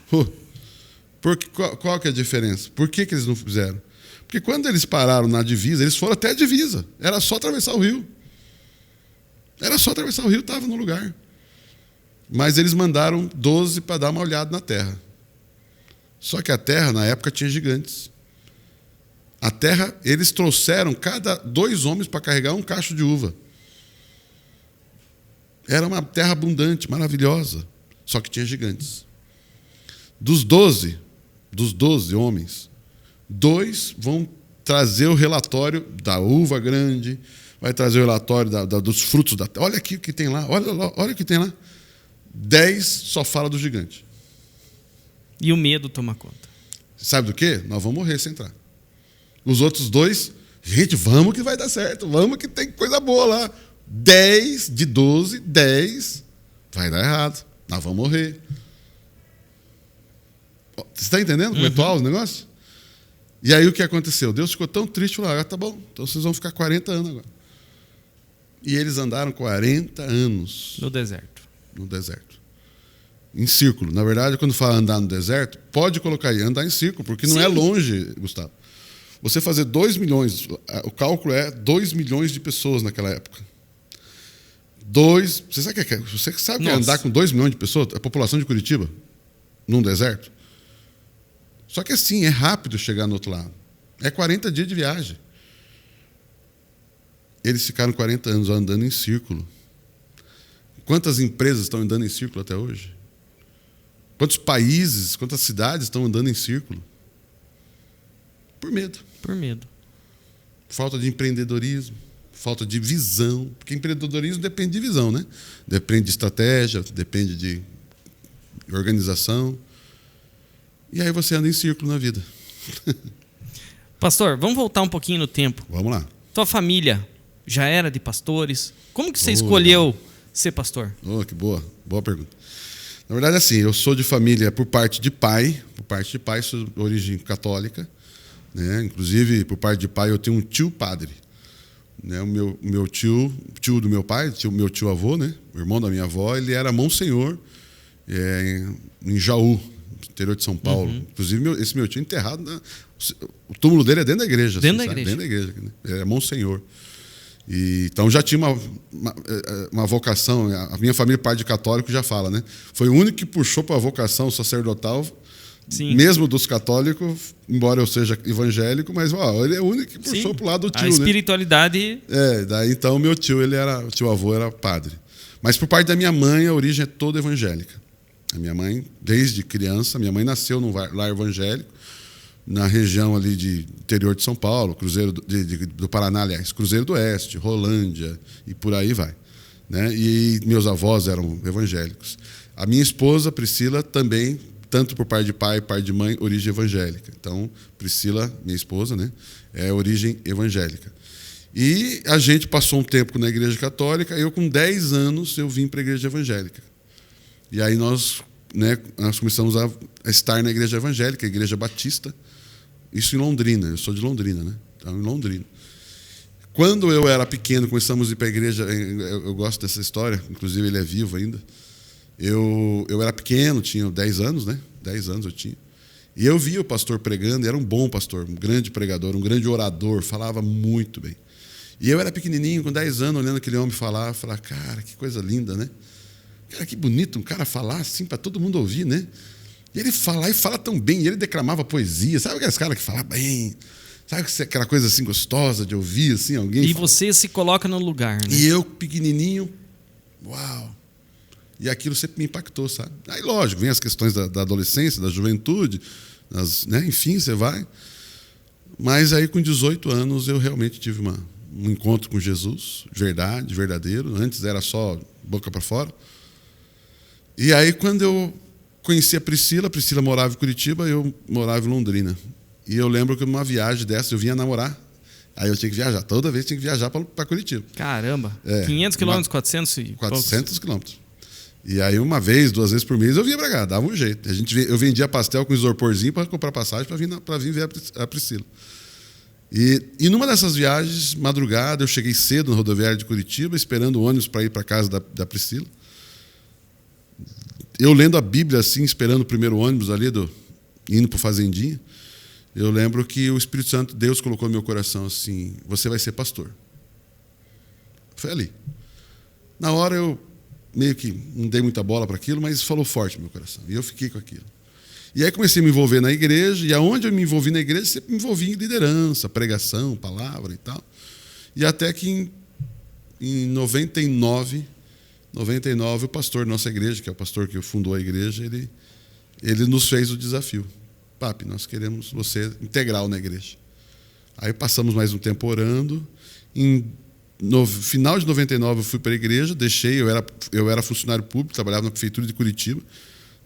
Porque, qual que é a diferença? Por que eles não fizeram? Porque quando eles pararam na divisa, eles foram até a divisa. Era só atravessar o rio. Estava no lugar. Mas eles mandaram 12 para dar uma olhada na terra. Só que a terra, na época, tinha gigantes. A terra, eles trouxeram cada 2 homens para carregar um cacho de uva. Era uma terra abundante, maravilhosa. Só que tinha gigantes. Dos 12 homens, 2 vão trazer o relatório da uva grande, vai trazer o relatório dos frutos da terra. Olha aqui o que tem lá, olha o que tem lá. 10 só fala do gigante. E o medo toma conta. Sabe do quê? Nós vamos morrer sem entrar. Os outros 2, gente, vamos que vai dar certo, vamos que tem coisa boa lá. 10 de 12, 10 vai dar errado, nós vamos morrer. Você está entendendo como é atual o negócio? E aí o que aconteceu? Deus ficou tão triste, falou, tá bom, então vocês vão ficar 40 anos agora. E eles andaram 40 anos. No deserto. Em círculo. Na verdade, quando fala andar no deserto, pode colocar aí, andar em círculo, porque não é longe, Gustavo. Você fazer 2 milhões, o cálculo é 2 milhões de pessoas naquela época. Você sabe o que é andar com 2 milhões de pessoas? A população de Curitiba, num deserto. Só que assim, é rápido chegar no outro lado. É 40 dias de viagem. eles ficaram 40 anos andando em círculo. Quantas empresas estão andando em círculo até hoje? Quantos países, quantas cidades estão andando em círculo? Por medo. Por medo. Falta de empreendedorismo, falta de visão. Porque empreendedorismo depende de visão, né? Depende de estratégia, depende de organização. E aí você anda em círculo na vida. Pastor, vamos voltar um pouquinho no tempo. Vamos lá. Tua família já era de pastores? Como que você escolheu ser pastor? Oh, que boa pergunta. Na verdade, assim, eu sou de família por parte de pai. Por parte de pai, sou de origem católica. Né? Inclusive, por parte de pai, eu tenho um tio padre. Né? O meu tio do meu pai, meu tio avô, né? O irmão da minha avó, ele era monsenhor em Jaú, interior de São Paulo. Inclusive, esse meu tio enterrado... O túmulo dele é dentro da igreja. Dentro da igreja. igreja. Dentro da igreja. Né? Ele é monsenhor. Então já tinha uma vocação. A minha família, pai de católico, já fala, né? Foi o único que puxou para a vocação sacerdotal, Sim. mesmo dos católicos, embora eu seja evangélico, mas ele é o único que puxou para o lado do tio. A espiritualidade. Né? Daí então meu tio, o tio avô era padre. Mas por parte da minha mãe, a origem é toda evangélica. A minha mãe, desde criança, minha mãe nasceu num lar evangélico, na região ali de interior de São Paulo, Cruzeiro do Paraná, aliás, Cruzeiro do Oeste, Rolândia e por aí vai. Né? E meus avós eram evangélicos. A minha esposa, Priscila, também, tanto por parte de pai e parte de mãe, origem evangélica. Então, Priscila, minha esposa, né, é origem evangélica. E a gente passou um tempo na igreja católica, eu com 10 anos eu vim para a igreja evangélica. E aí nós começamos a estar na igreja evangélica, a igreja batista, isso em Londrina, eu sou de Londrina, né? Então, em Londrina. Quando eu era pequeno, começamos a ir para a igreja, eu gosto dessa história, inclusive ele é vivo ainda. Eu era pequeno, tinha 10 anos, né? 10 anos eu tinha. E eu via o pastor pregando, era um bom pastor, um grande pregador, um grande orador, falava muito bem. E eu era pequenininho, com 10 anos, olhando aquele homem falar, eu falava, cara, que coisa linda, né? Cara, que bonito um cara falar assim para todo mundo ouvir, né? E ele fala tão bem, e ele declamava poesia. Sabe aqueles caras que falam bem? Sabe aquela coisa assim gostosa de ouvir assim, alguém? E você se coloca no lugar, né? E eu, pequenininho, uau! E aquilo sempre me impactou, sabe? Aí, lógico, vem as questões da adolescência, da juventude, né? Enfim, você vai. Mas aí, com 18 anos, eu realmente tive um encontro com Jesus, verdadeiro. Antes era só boca para fora. E aí, quando eu conheci a Priscila morava em Curitiba, eu morava em Londrina. E eu lembro que numa viagem dessa, eu vinha namorar. Aí eu tinha que viajar, toda vez tinha que viajar para Curitiba. Caramba, 500 quilômetros, 400 e 400 quilômetros. E aí, uma vez, 2 vezes por mês, eu vinha para cá, dava um jeito. Eu vendia pastel com isoporzinho para comprar passagem para vir ver a Priscila. E numa dessas viagens, madrugada, eu cheguei cedo na rodoviária de Curitiba, esperando o ônibus para ir para casa da Priscila. Eu lendo a Bíblia, assim, esperando o primeiro ônibus ali, indo para o Fazendinha, eu lembro que o Espírito Santo, Deus colocou no meu coração assim, você vai ser pastor. Foi ali. Na hora eu meio que não dei muita bola para aquilo, mas falou forte no meu coração. E eu fiquei com aquilo. E aí comecei a me envolver na igreja, e aonde eu me envolvi na igreja, sempre me envolvi em liderança, pregação, palavra e tal. E até que em 99, o pastor da nossa igreja, que é o pastor que fundou a igreja, ele nos fez o desafio. Papi, nós queremos você integral na igreja. Aí passamos mais um tempo orando. No final de 99 eu fui para a igreja, deixei, eu era funcionário público, trabalhava na prefeitura de Curitiba,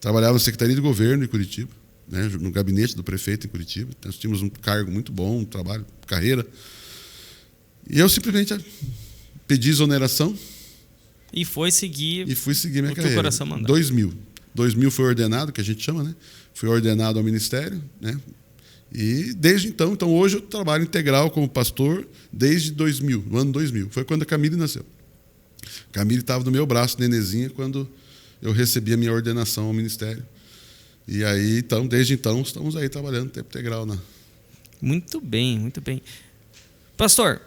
trabalhava na Secretaria de Governo de Curitiba, né, no gabinete do prefeito em Curitiba. Então, nós tínhamos um cargo muito bom, um trabalho, carreira. E eu simplesmente pedi exoneração. E fui seguir minha carreira. O coração mandava. 2000 foi ordenado, que a gente chama, né? Fui ordenado ao ministério, né? E desde então hoje eu trabalho integral como pastor desde 2000, no ano 2000. Foi quando a Camille nasceu. A Camille estava no meu braço, nenezinha, quando eu recebi a minha ordenação ao ministério. E aí, desde então, estamos aí trabalhando tempo integral. Muito bem, muito bem. Pastor,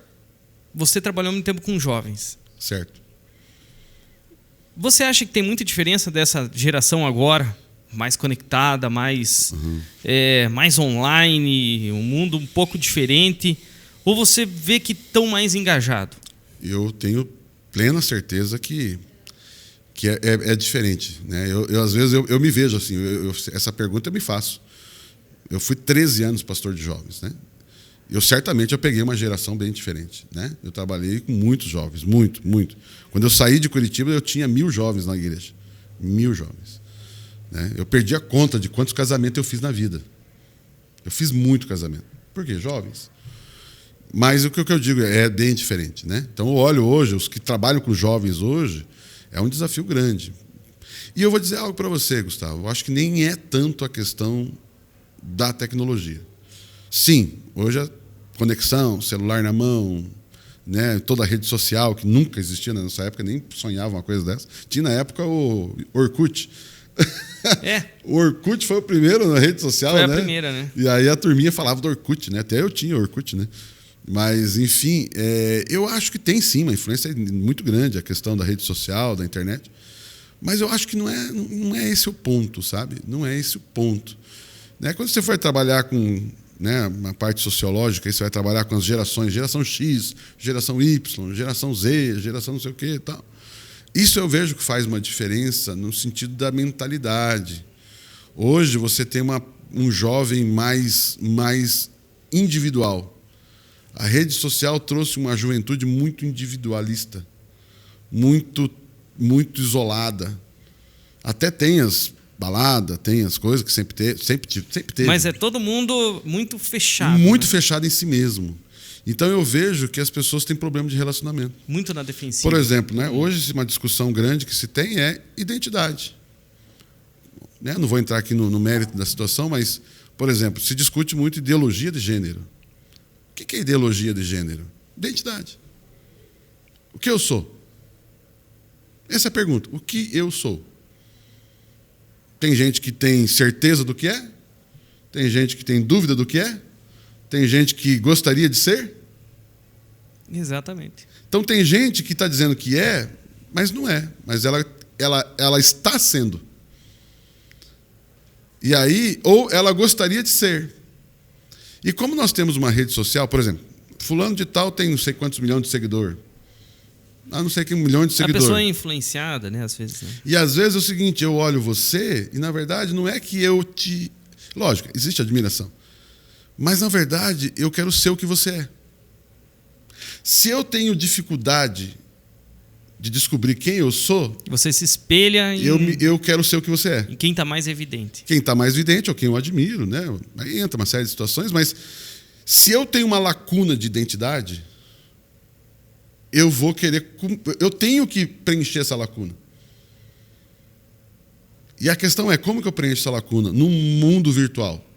você trabalhou muito tempo com jovens. Certo. Você acha que tem muita diferença dessa geração agora, mais conectada, mais online, um mundo um pouco diferente? Ou você vê que estão mais engajados? eu tenho plena certeza que é diferente, né? Às vezes eu me vejo assim, essa pergunta eu me faço. Eu fui 13 anos pastor de jovens, né? Certamente eu peguei uma geração bem diferente, né? Eu trabalhei com muitos jovens, muito. Quando eu saí de Curitiba, eu tinha 1.000 jovens na igreja. 1.000 jovens. Né? Eu perdi a conta de quantos casamentos eu fiz na vida. Eu fiz muito casamento. Por quê? Jovens. Mas o que eu digo é bem diferente, né? Então eu olho hoje, os que trabalham com jovens hoje, é um desafio grande. E eu vou dizer algo para você, Gustavo. Eu acho que nem é tanto a questão da tecnologia. Sim, hoje a conexão, celular na mão, né, toda a rede social, que nunca existia nessa época, nem sonhava uma coisa dessa. Tinha na época o Orkut. O Orkut foi o primeiro na rede social, né? Foi a primeira, né? E aí a turminha falava do Orkut, né? Até eu tinha Orkut, né? Mas, enfim, eu acho que tem sim uma influência muito grande a questão da rede social, da internet. Mas eu acho que não é esse o ponto, sabe? Não é esse o ponto. Né? Quando você for trabalhar com, né, uma parte sociológica, aí você vai trabalhar com as gerações, geração X, geração Y, geração Z, geração não sei o quê e tal. Isso eu vejo que faz uma diferença no sentido da mentalidade. Hoje você tem um jovem mais individual. A rede social trouxe uma juventude muito individualista, muito isolada. Até tem as baladas, tem as coisas que sempre teve. Mas é todo mundo muito fechado. Muito, né? fechado em si mesmo. Então eu vejo que as pessoas têm problema de relacionamento. Muito na defensiva. Por exemplo, né, hoje uma discussão grande que se tem é identidade. Né? Não vou entrar aqui no mérito da situação, mas, por exemplo, se discute muito ideologia de gênero. O que é ideologia de gênero? Identidade. O que eu sou? Essa é a pergunta. O que eu sou? Tem gente que tem certeza do que é? Tem gente que tem dúvida do que é? Tem gente que gostaria de ser? Exatamente. Então tem gente que está dizendo que é, mas não é. Mas ela está sendo. E aí, ou ela gostaria de ser. E como nós temos uma rede social, por exemplo, fulano de tal tem não sei quantos milhões de seguidores. Não sei que milhões de seguidores. A pessoa é influenciada, né, às vezes. Né? E às vezes é o seguinte, eu olho você e, na verdade, não é que eu te... Lógico, existe admiração. Mas, na verdade, eu quero ser o que você é. Se eu tenho dificuldade de descobrir quem eu sou... Você se espelha em... Eu quero ser o que você é. Em quem está mais evidente. Quem está mais evidente ou quem eu admiro, né? Aí entra uma série de situações, mas se eu tenho uma lacuna de identidade, eu tenho que preencher essa lacuna. E a questão é, como que eu preencho essa lacuna? No mundo virtual.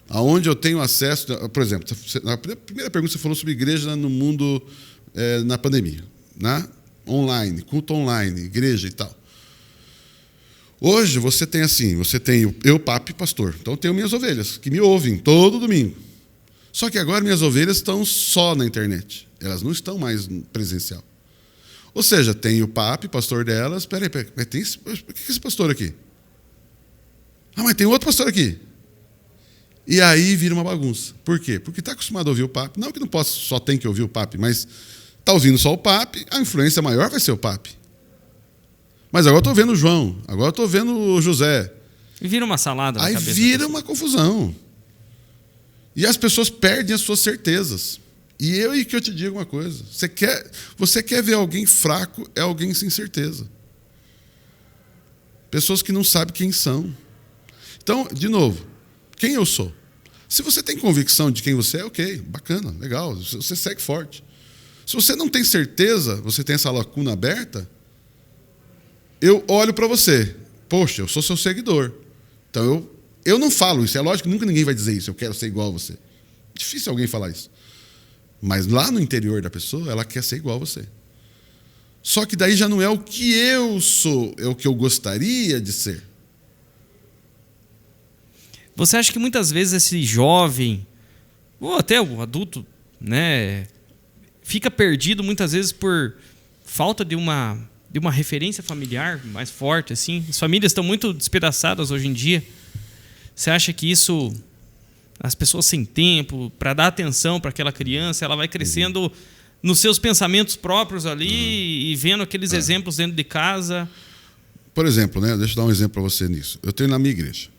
Onde eu tenho acesso... Por exemplo, na primeira pergunta você falou sobre igreja no mundo, na pandemia. Né? Online, culto online, igreja e tal. Hoje você tem assim, eu, Papa e pastor. Então eu tenho minhas ovelhas, que me ouvem todo domingo. Só que agora minhas ovelhas estão só na internet. Elas não estão mais presencial. Ou seja, tem o Papa, pastor delas. Peraí, por que esse pastor aqui? Mas tem outro pastor aqui. E aí vira uma bagunça. Por quê? Porque está acostumado a ouvir o Papa. Não que não possa, só tem que ouvir o Papa, mas está ouvindo só o Papa, a influência maior vai ser o Papa. Mas agora eu estou vendo o João, agora eu estou vendo o José. E vira uma salada na cabeça. Aí vira uma confusão. E as pessoas perdem as suas certezas. E que eu te digo uma coisa. Você quer ver alguém fraco, é alguém sem certeza. Pessoas que não sabem quem são. Então, de novo, quem eu sou? Se você tem convicção de quem você é, ok, bacana, legal, você segue forte. Se você não tem certeza, você tem essa lacuna aberta, eu olho para você. Poxa, eu sou seu seguidor. Então, eu não falo isso. É lógico que nunca ninguém vai dizer isso. Eu quero ser igual a você. Difícil alguém falar isso. Mas lá no interior da pessoa, ela quer ser igual a você. Só que daí já não é o que eu sou, é o que eu gostaria de ser. Você acha que muitas vezes esse jovem, ou até o adulto, né, fica perdido muitas vezes por falta de uma referência familiar mais forte, assim? As famílias estão muito despedaçadas hoje em dia. Você acha que isso, as pessoas sem tempo para dar atenção para aquela criança, ela vai crescendo nos seus pensamentos próprios ali e vendo aqueles exemplos dentro de casa. Por exemplo, né? Deixa eu dar um exemplo para você nisso. Eu tenho na minha igreja.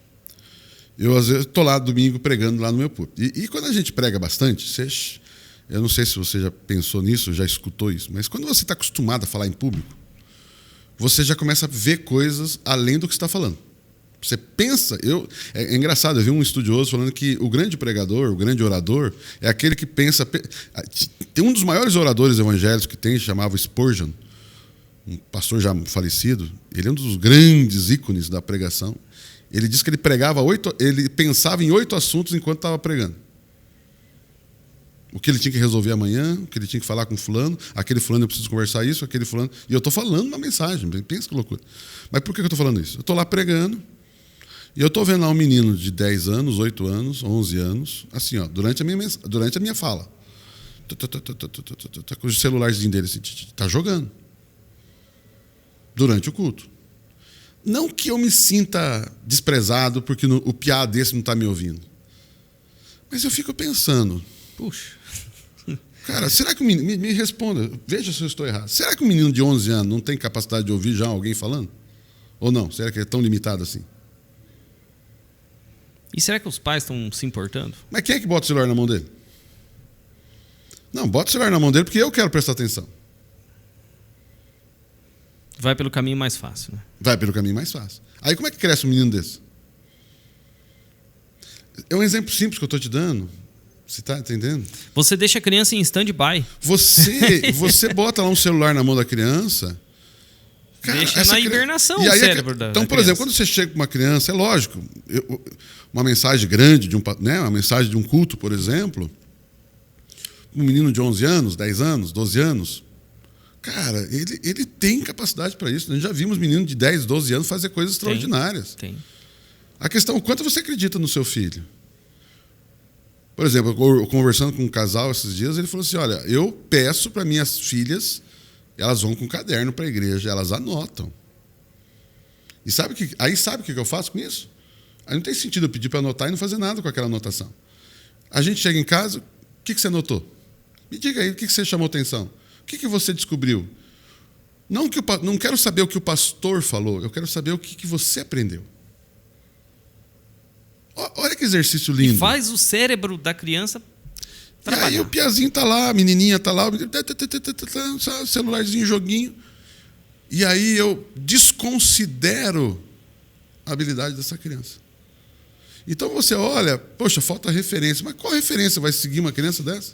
Eu, às vezes, estou lá domingo pregando lá no meu púlpito. E quando a gente prega bastante, eu não sei se você já pensou nisso, já escutou isso, mas quando você está acostumado a falar em público, você já começa a ver coisas além do que você está falando. Você pensa... É engraçado, eu vi um estudioso falando que o grande pregador, o grande orador, é aquele que pensa... Tem um dos maiores oradores evangélicos que tem, chamava Spurgeon, um pastor já falecido. Ele é um dos grandes ícones da pregação. Ele disse que ele pensava em 8 assuntos enquanto estava pregando. O que ele tinha que resolver amanhã, o que ele tinha que falar com fulano, aquele fulano eu preciso conversar isso, aquele fulano... E eu estou falando uma mensagem, pensa que loucura. Mas por que eu estou falando isso? Eu estou lá pregando, e eu estou vendo lá um menino de 10 anos, 8 anos, 11 anos, assim, ó, durante a minha fala. Tá com o celularzinho dele assim, tá jogando. Durante o culto. Não que eu me sinta desprezado porque o piá desse não está me ouvindo. Mas eu fico pensando... Puxa. Cara, será que o menino... Me responda, veja se eu estou errado. Será que um menino de 11 anos não tem capacidade de ouvir já alguém falando? Ou não? Será que é tão limitado assim? E será que os pais estão se importando? Mas quem é que bota o celular na mão dele? Não, bota o celular na mão dele porque eu quero prestar atenção. Vai pelo caminho mais fácil, né? Vai pelo caminho mais fácil. Aí como é que cresce um menino desse? É um exemplo simples que eu estou te dando. Você está entendendo? Você deixa a criança em stand-by. Você bota lá um celular na mão da criança... Cara, deixa na hibernação o cérebro da Então, por criança. exemplo, quando você chega com uma criança, é lógico, uma mensagem grande, uma mensagem de um culto, por exemplo, um menino de 11 anos, 10 anos, 12 anos, cara, ele tem capacidade para isso. Nós já vimos meninos de 10, 12 anos fazer coisas extraordinárias. Tem. A questão é o quanto você acredita no seu filho. Por exemplo, eu conversando com um casal esses dias, ele falou assim, olha, eu peço para minhas filhas... Elas vão com caderno para a igreja, elas anotam. E sabe o que eu faço com isso? Aí não tem sentido eu pedir para anotar e não fazer nada com aquela anotação. A gente chega em casa, o que você anotou? Me diga aí, o que você chamou atenção? O que você descobriu? Não quero saber o que o pastor falou, eu quero saber o que você aprendeu. Olha que exercício lindo. E faz o cérebro da criança... E aí o piazinho tá lá, a menininha tá lá, celularzinho, joguinho. E aí eu desconsidero a habilidade dessa criança. Então você olha, poxa, falta referência. Mas qual referência vai seguir uma criança dessa?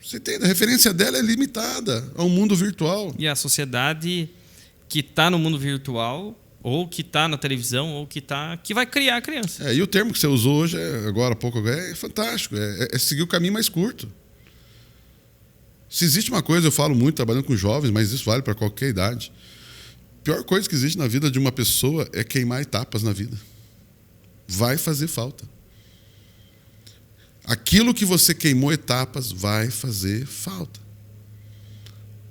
Você entende? A referência dela é limitada ao mundo virtual. E a sociedade que está no mundo virtual... ou que está na televisão, ou que vai criar a criança. E o termo que você usou hoje, agora há pouco, é fantástico. É seguir o caminho mais curto. Se existe uma coisa, eu falo muito trabalhando com jovens, mas isso vale para qualquer idade. A pior coisa que existe na vida de uma pessoa é queimar etapas na vida. Vai fazer falta. Aquilo que você queimou etapas vai fazer falta.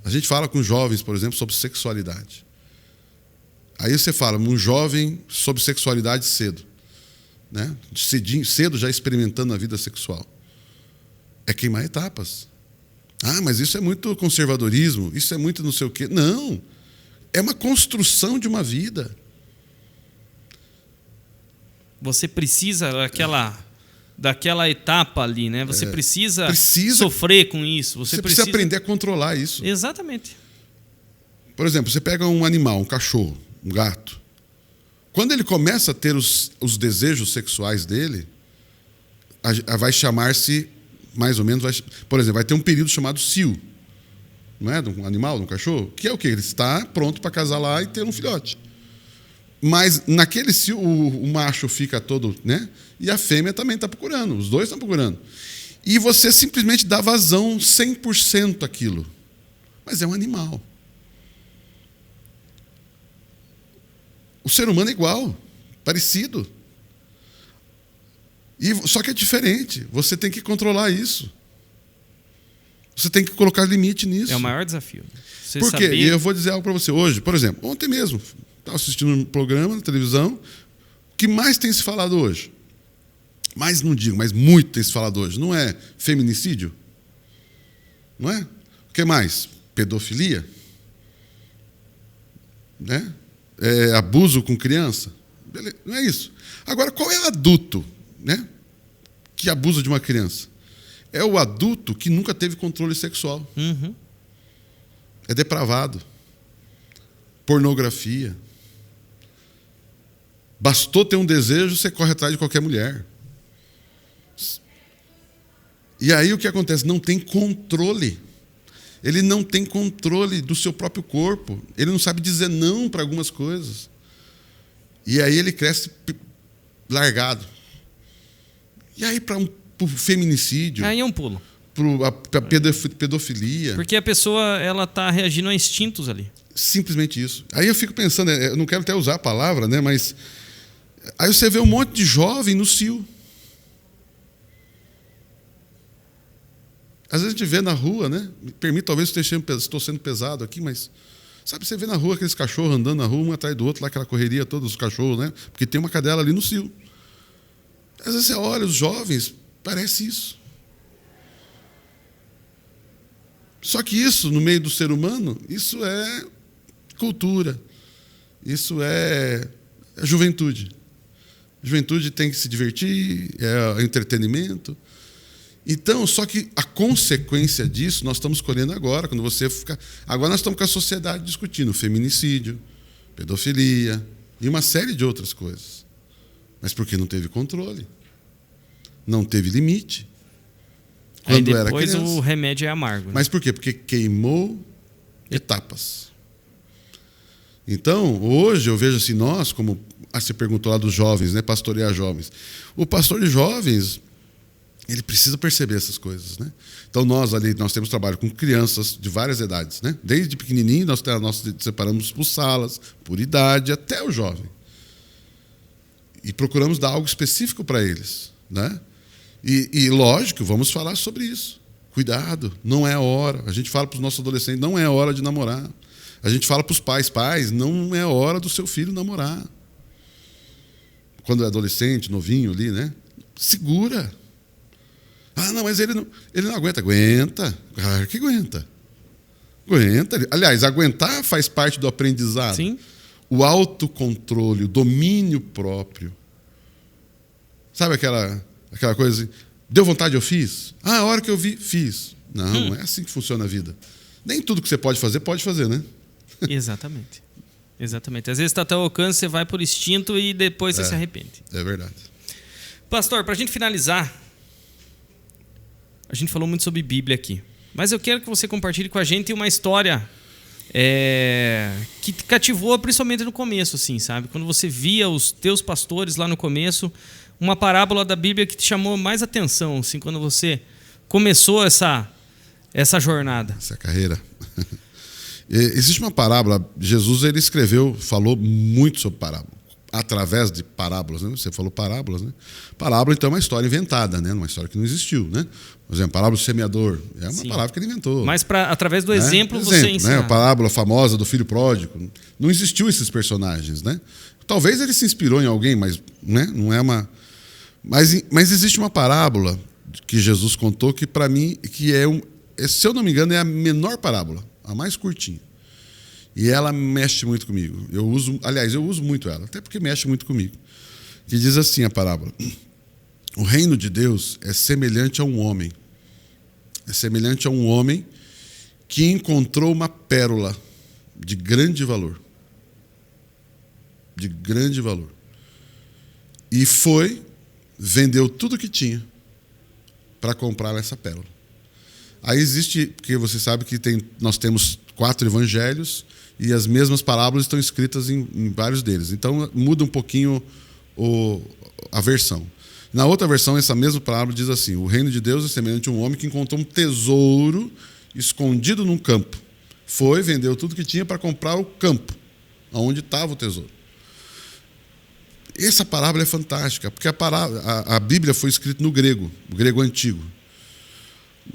A gente fala com jovens, por exemplo, sobre sexualidade. Aí você fala, um jovem sobre sexualidade cedo. Né? Cedo já experimentando a vida sexual. É queimar etapas. Ah, mas isso é muito conservadorismo, isso é muito não sei o quê. Não. É uma construção de uma vida. Você precisa daquela etapa ali, né? Você precisa sofrer com isso. Você precisa aprender a controlar isso. Exatamente. Por exemplo, você pega um animal, um cachorro, um gato. Quando ele começa a ter os desejos sexuais dele, vai chamar-se, mais ou menos, por exemplo, vai ter um período chamado cio, não é? De um animal, de um cachorro, que é o quê? Ele está pronto para acasalar e ter um filhote. Mas naquele cio, o macho fica todo, né? E a fêmea também está procurando, os dois estão procurando. E você simplesmente dá vazão 100% àquilo. Mas é um animal. O ser humano é igual, parecido. Só que é diferente. Você tem que controlar isso. Você tem que colocar limite nisso. É o maior desafio. Por quê? E eu vou dizer algo para você. Hoje, por exemplo, ontem mesmo, estava assistindo um programa na televisão. O que mais tem se falado hoje? mas não digo, mas muito tem se falado hoje, não é feminicídio? Não é? O que mais? Pedofilia? Né? Abuso com criança? Beleza, não é isso. Agora, qual é o adulto, né, que abusa de uma criança? É o adulto que nunca teve controle sexual. Uhum. É depravado. Pornografia. Bastou ter um desejo, você corre atrás de qualquer mulher. E aí o que acontece? Não tem controle. Ele não tem controle do seu próprio corpo. Ele não sabe dizer não para algumas coisas. E aí ele cresce largado. E aí para o feminicídio... Aí é um pulo. Para a pedofilia... Porque a pessoa está reagindo a instintos ali. Simplesmente isso. Aí eu fico pensando, eu não quero até usar a palavra, né, mas... Aí você vê um monte de jovem no cio. Às vezes a gente vê na rua, né? Me permite, talvez estou sendo pesado aqui, mas... Sabe, você vê na rua aqueles cachorros andando na rua, um atrás do outro, lá aquela correria, todos os cachorros, né? Porque tem uma cadela ali no cio. Às vezes você olha os jovens, parece isso. Só que isso, no meio do ser humano, isso é cultura. Isso é juventude. Juventude tem que se divertir, é entretenimento. Então, só que a consequência disso nós estamos colhendo agora, quando você fica... Agora nós estamos com a sociedade discutindo feminicídio, pedofilia e uma série de outras coisas. Mas porque não teve controle. Não teve limite. Aí depois o remédio é amargo. Né? Mas por quê? Porque queimou etapas. Então, hoje eu vejo assim, nós, como você perguntou lá dos jovens, né, pastorear jovens. O pastor de jovens, ele precisa perceber essas coisas, né? Então nós temos trabalho com crianças de várias idades, né? Desde pequenininho nós separamos por salas, por idade, até o jovem. E procuramos dar algo específico para eles, né? E lógico, vamos falar sobre isso. Cuidado, não é a hora. A gente fala para os nossos adolescentes, não é a hora de namorar. A gente fala para os pais, não é a hora do seu filho namorar. Quando é adolescente, novinho ali, né? Segura. Ah, não, mas ele não aguenta. Aguenta. Claro que aguenta. Aguenta. Aliás, aguentar faz parte do aprendizado. Sim. O autocontrole, o domínio próprio. Sabe aquela coisa assim? Deu vontade, eu fiz? Ah, a hora que eu vi, fiz. Não é assim que funciona a vida. Nem tudo que você pode fazer, né? Exatamente. Exatamente. Às vezes está até ao alcance, você vai por instinto e depois você se arrepende. É verdade. Pastor, para a gente finalizar, a gente falou muito sobre Bíblia aqui, mas eu quero que você compartilhe com a gente uma história que te cativou principalmente no começo, assim, sabe? Quando você via os teus pastores lá no começo, uma parábola da Bíblia que te chamou mais atenção, assim, quando você começou essa jornada. Essa carreira. Existe uma parábola, Jesus ele falou muito sobre parábola, através de parábolas, né? Você falou parábolas, né? Parábola, então, é uma história inventada, né? Uma história que não existiu, né? Por exemplo, parábola do semeador, é uma palavra que ele inventou. Mas através do exemplo você ensina. Né? A parábola famosa do filho pródigo, não existiu esses personagens, né? Talvez ele se inspirou em alguém, mas, né? Não é uma... Mas existe uma parábola que Jesus contou que, para mim, se eu não me engano, é a menor parábola, a mais curtinha. E ela mexe muito comigo. Eu uso muito ela, até porque mexe muito comigo. Que diz assim a parábola: o reino de Deus é semelhante a um homem. É semelhante a um homem que encontrou uma pérola de grande valor. De grande valor. E vendeu tudo que tinha para comprar essa pérola. Aí existe, porque você sabe que nós temos 4 evangelhos e as mesmas parábolas estão escritas em vários deles. Então muda um pouquinho a versão. Na outra versão, essa mesma parábola diz assim: o reino de Deus é semelhante a um homem que encontrou um tesouro escondido num campo. Vendeu tudo que tinha para comprar o campo, onde estava o tesouro. Essa parábola é fantástica, porque a Bíblia foi escrita no grego, o grego antigo.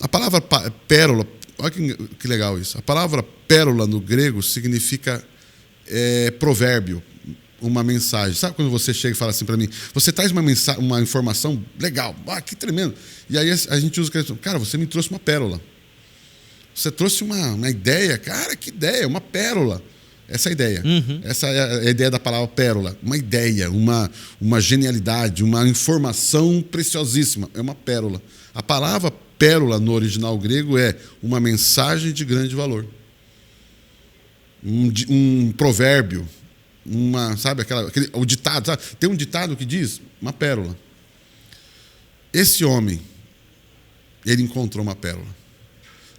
A palavra pérola, olha que legal isso. A palavra pérola no grego significa provérbio, uma mensagem. Sabe quando você chega e fala assim para mim, você traz uma informação legal, que tremendo. E aí a gente usa, cara, você me trouxe uma pérola. Você trouxe uma ideia, cara, que ideia, uma pérola. Essa é a ideia. Essa é a ideia da palavra pérola. Uma ideia, uma genialidade, uma informação preciosíssima. É uma pérola. A palavra pérola no original grego é uma mensagem de grande valor. Um provérbio, sabe, o ditado, sabe? Tem um ditado que diz uma pérola. Esse homem, ele encontrou uma pérola.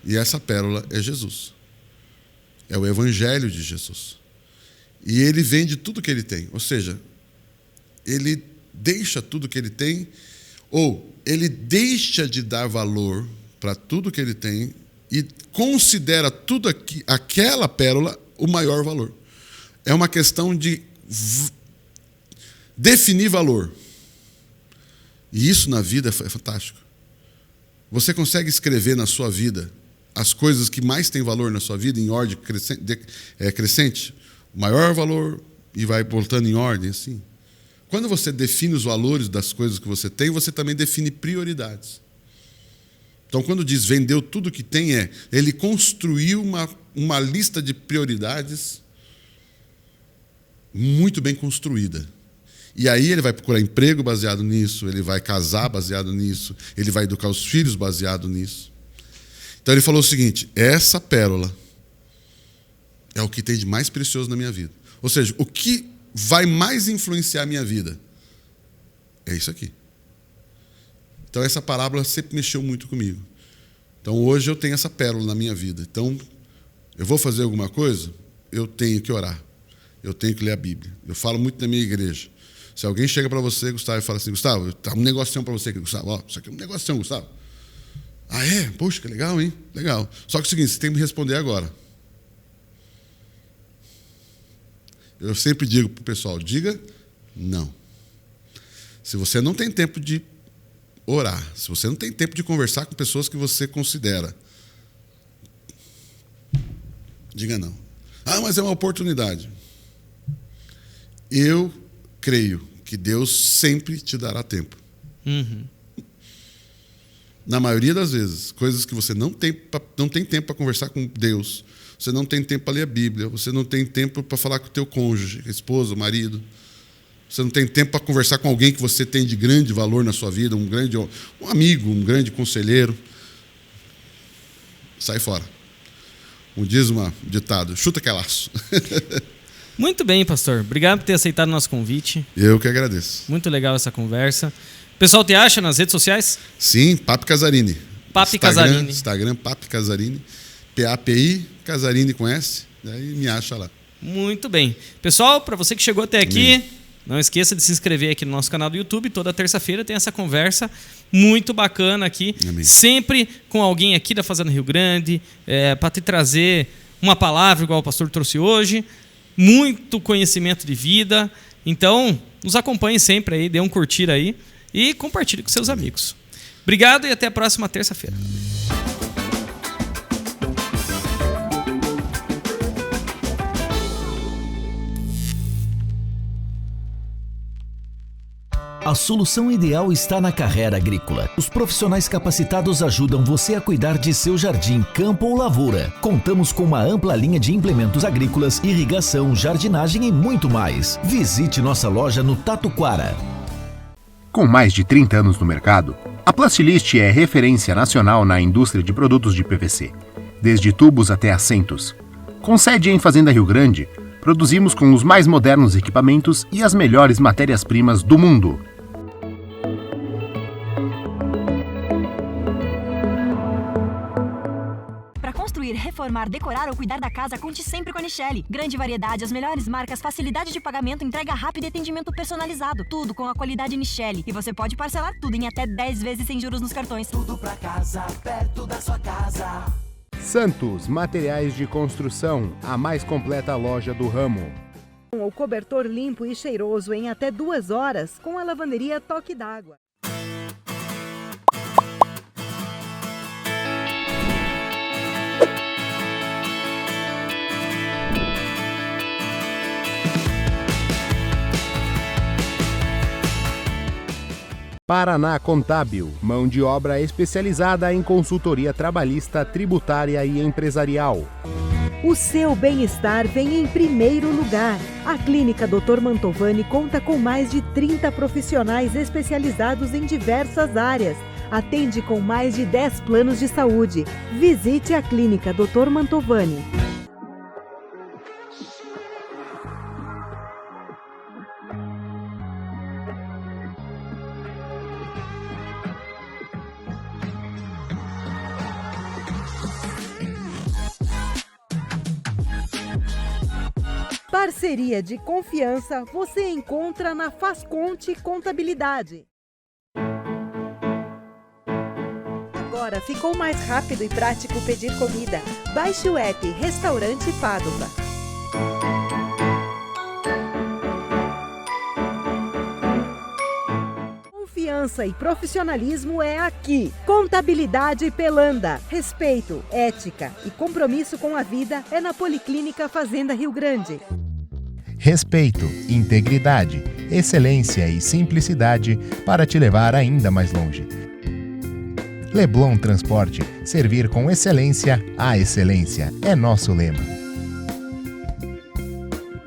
E essa pérola é Jesus. É o evangelho de Jesus. E ele vende tudo que ele tem. Ou seja, ele deixa tudo que ele tem, ou ele deixa de dar valor para tudo que ele tem e considera tudo aquela pérola o maior valor. É uma questão de definir valor. E isso na vida é fantástico. Você consegue escrever na sua vida as coisas que mais têm valor na sua vida em ordem crescente, o maior valor, e vai voltando em ordem assim. Quando você define os valores das coisas que você tem, você também define prioridades. Então, quando diz vendeu tudo que tem, ele construiu uma lista de prioridades muito bem construída. E aí ele vai procurar emprego baseado nisso, ele vai casar baseado nisso, ele vai educar os filhos baseado nisso. Então ele falou o seguinte, essa pérola é o que tem de mais precioso na minha vida. Ou seja, o que vai mais influenciar a minha vida é isso aqui. Então essa parábola sempre mexeu muito comigo. Então hoje eu tenho essa pérola na minha vida. Então eu vou fazer alguma coisa, eu tenho que orar. Eu tenho que ler a Bíblia. Eu falo muito na minha igreja. Se alguém chega para você, Gustavo, e fala assim, Gustavo, tá um negocinho para você aqui, Gustavo. Ó, isso aqui é um negocinho, Gustavo. Ah, é? Poxa, que legal, hein? Legal. Só que é o seguinte, você tem que me responder agora. Eu sempre digo para o pessoal, diga não. Se você não tem tempo de orar, se você não tem tempo de conversar com pessoas que você considera, diga não. Ah, mas é uma oportunidade. Eu creio que Deus sempre te dará tempo. Na maioria das vezes, coisas que você não tem tempo para conversar com Deus, você não tem tempo para ler a Bíblia, você não tem tempo para falar com o teu cônjuge, esposa, marido, você não tem tempo para conversar com alguém que você tem de grande valor na sua vida, um amigo, um grande conselheiro. Sai fora. Como diz um ditado, chuta que é laço. Muito bem, pastor. Obrigado por ter aceitado o nosso convite. Eu que agradeço. Muito legal essa conversa. O pessoal te acha nas redes sociais? Sim, Papi Casarini. Casarini. Instagram, Papi Casarini. P-A-P-I, Casarini com S. Daí me acha lá. Muito bem. Pessoal, para você que chegou até aqui, não esqueça de se inscrever aqui no nosso canal do YouTube. Toda terça-feira tem essa conversa muito bacana aqui. Amém. Sempre com alguém aqui da Fazenda Rio Grande, para te trazer uma palavra igual o pastor trouxe hoje. Muito conhecimento de vida. Então, nos acompanhe sempre aí, dê um curtir aí e compartilhe com seus amigos. Obrigado e até a próxima terça-feira. A solução ideal está na Carrera Agrícola. Os profissionais capacitados ajudam você a cuidar de seu jardim, campo ou lavoura. Contamos com uma ampla linha de implementos agrícolas, irrigação, jardinagem e muito mais. Visite nossa loja no Tatuquara. Com mais de 30 anos no mercado, a Plastilist é referência nacional na indústria de produtos de PVC, desde tubos até assentos. Com sede em Fazenda Rio Grande, produzimos com os mais modernos equipamentos e as melhores matérias-primas do mundo. Reformar, decorar ou cuidar da casa, conte sempre com a Nichelle. Grande variedade, as melhores marcas, facilidade de pagamento, entrega rápida e atendimento personalizado. Tudo com a qualidade Nichelle. E você pode parcelar tudo em até 10 vezes sem juros nos cartões. Tudo pra casa, perto da sua casa. Santos Materiais de Construção, a mais completa loja do ramo. O cobertor limpo e cheiroso em até 2 horas com a lavanderia Toque d'Água. Paraná Contábil, mão de obra especializada em consultoria trabalhista, tributária e empresarial. O seu bem-estar vem em primeiro lugar. A Clínica Dr. Mantovani conta com mais de 30 profissionais especializados em diversas áreas. Atende com mais de 10 planos de saúde. Visite a Clínica Dr. Mantovani. Parceria de confiança você encontra na Fazconte Contabilidade. Agora ficou mais rápido e prático pedir comida. Baixe o app Restaurante Padova. Confiança e profissionalismo é aqui. Contabilidade Pelanda. Respeito, ética e compromisso com a vida é na Policlínica Fazenda Rio Grande. Respeito, integridade, excelência e simplicidade para te levar ainda mais longe. Leblon Transporte, servir com excelência a excelência é nosso lema.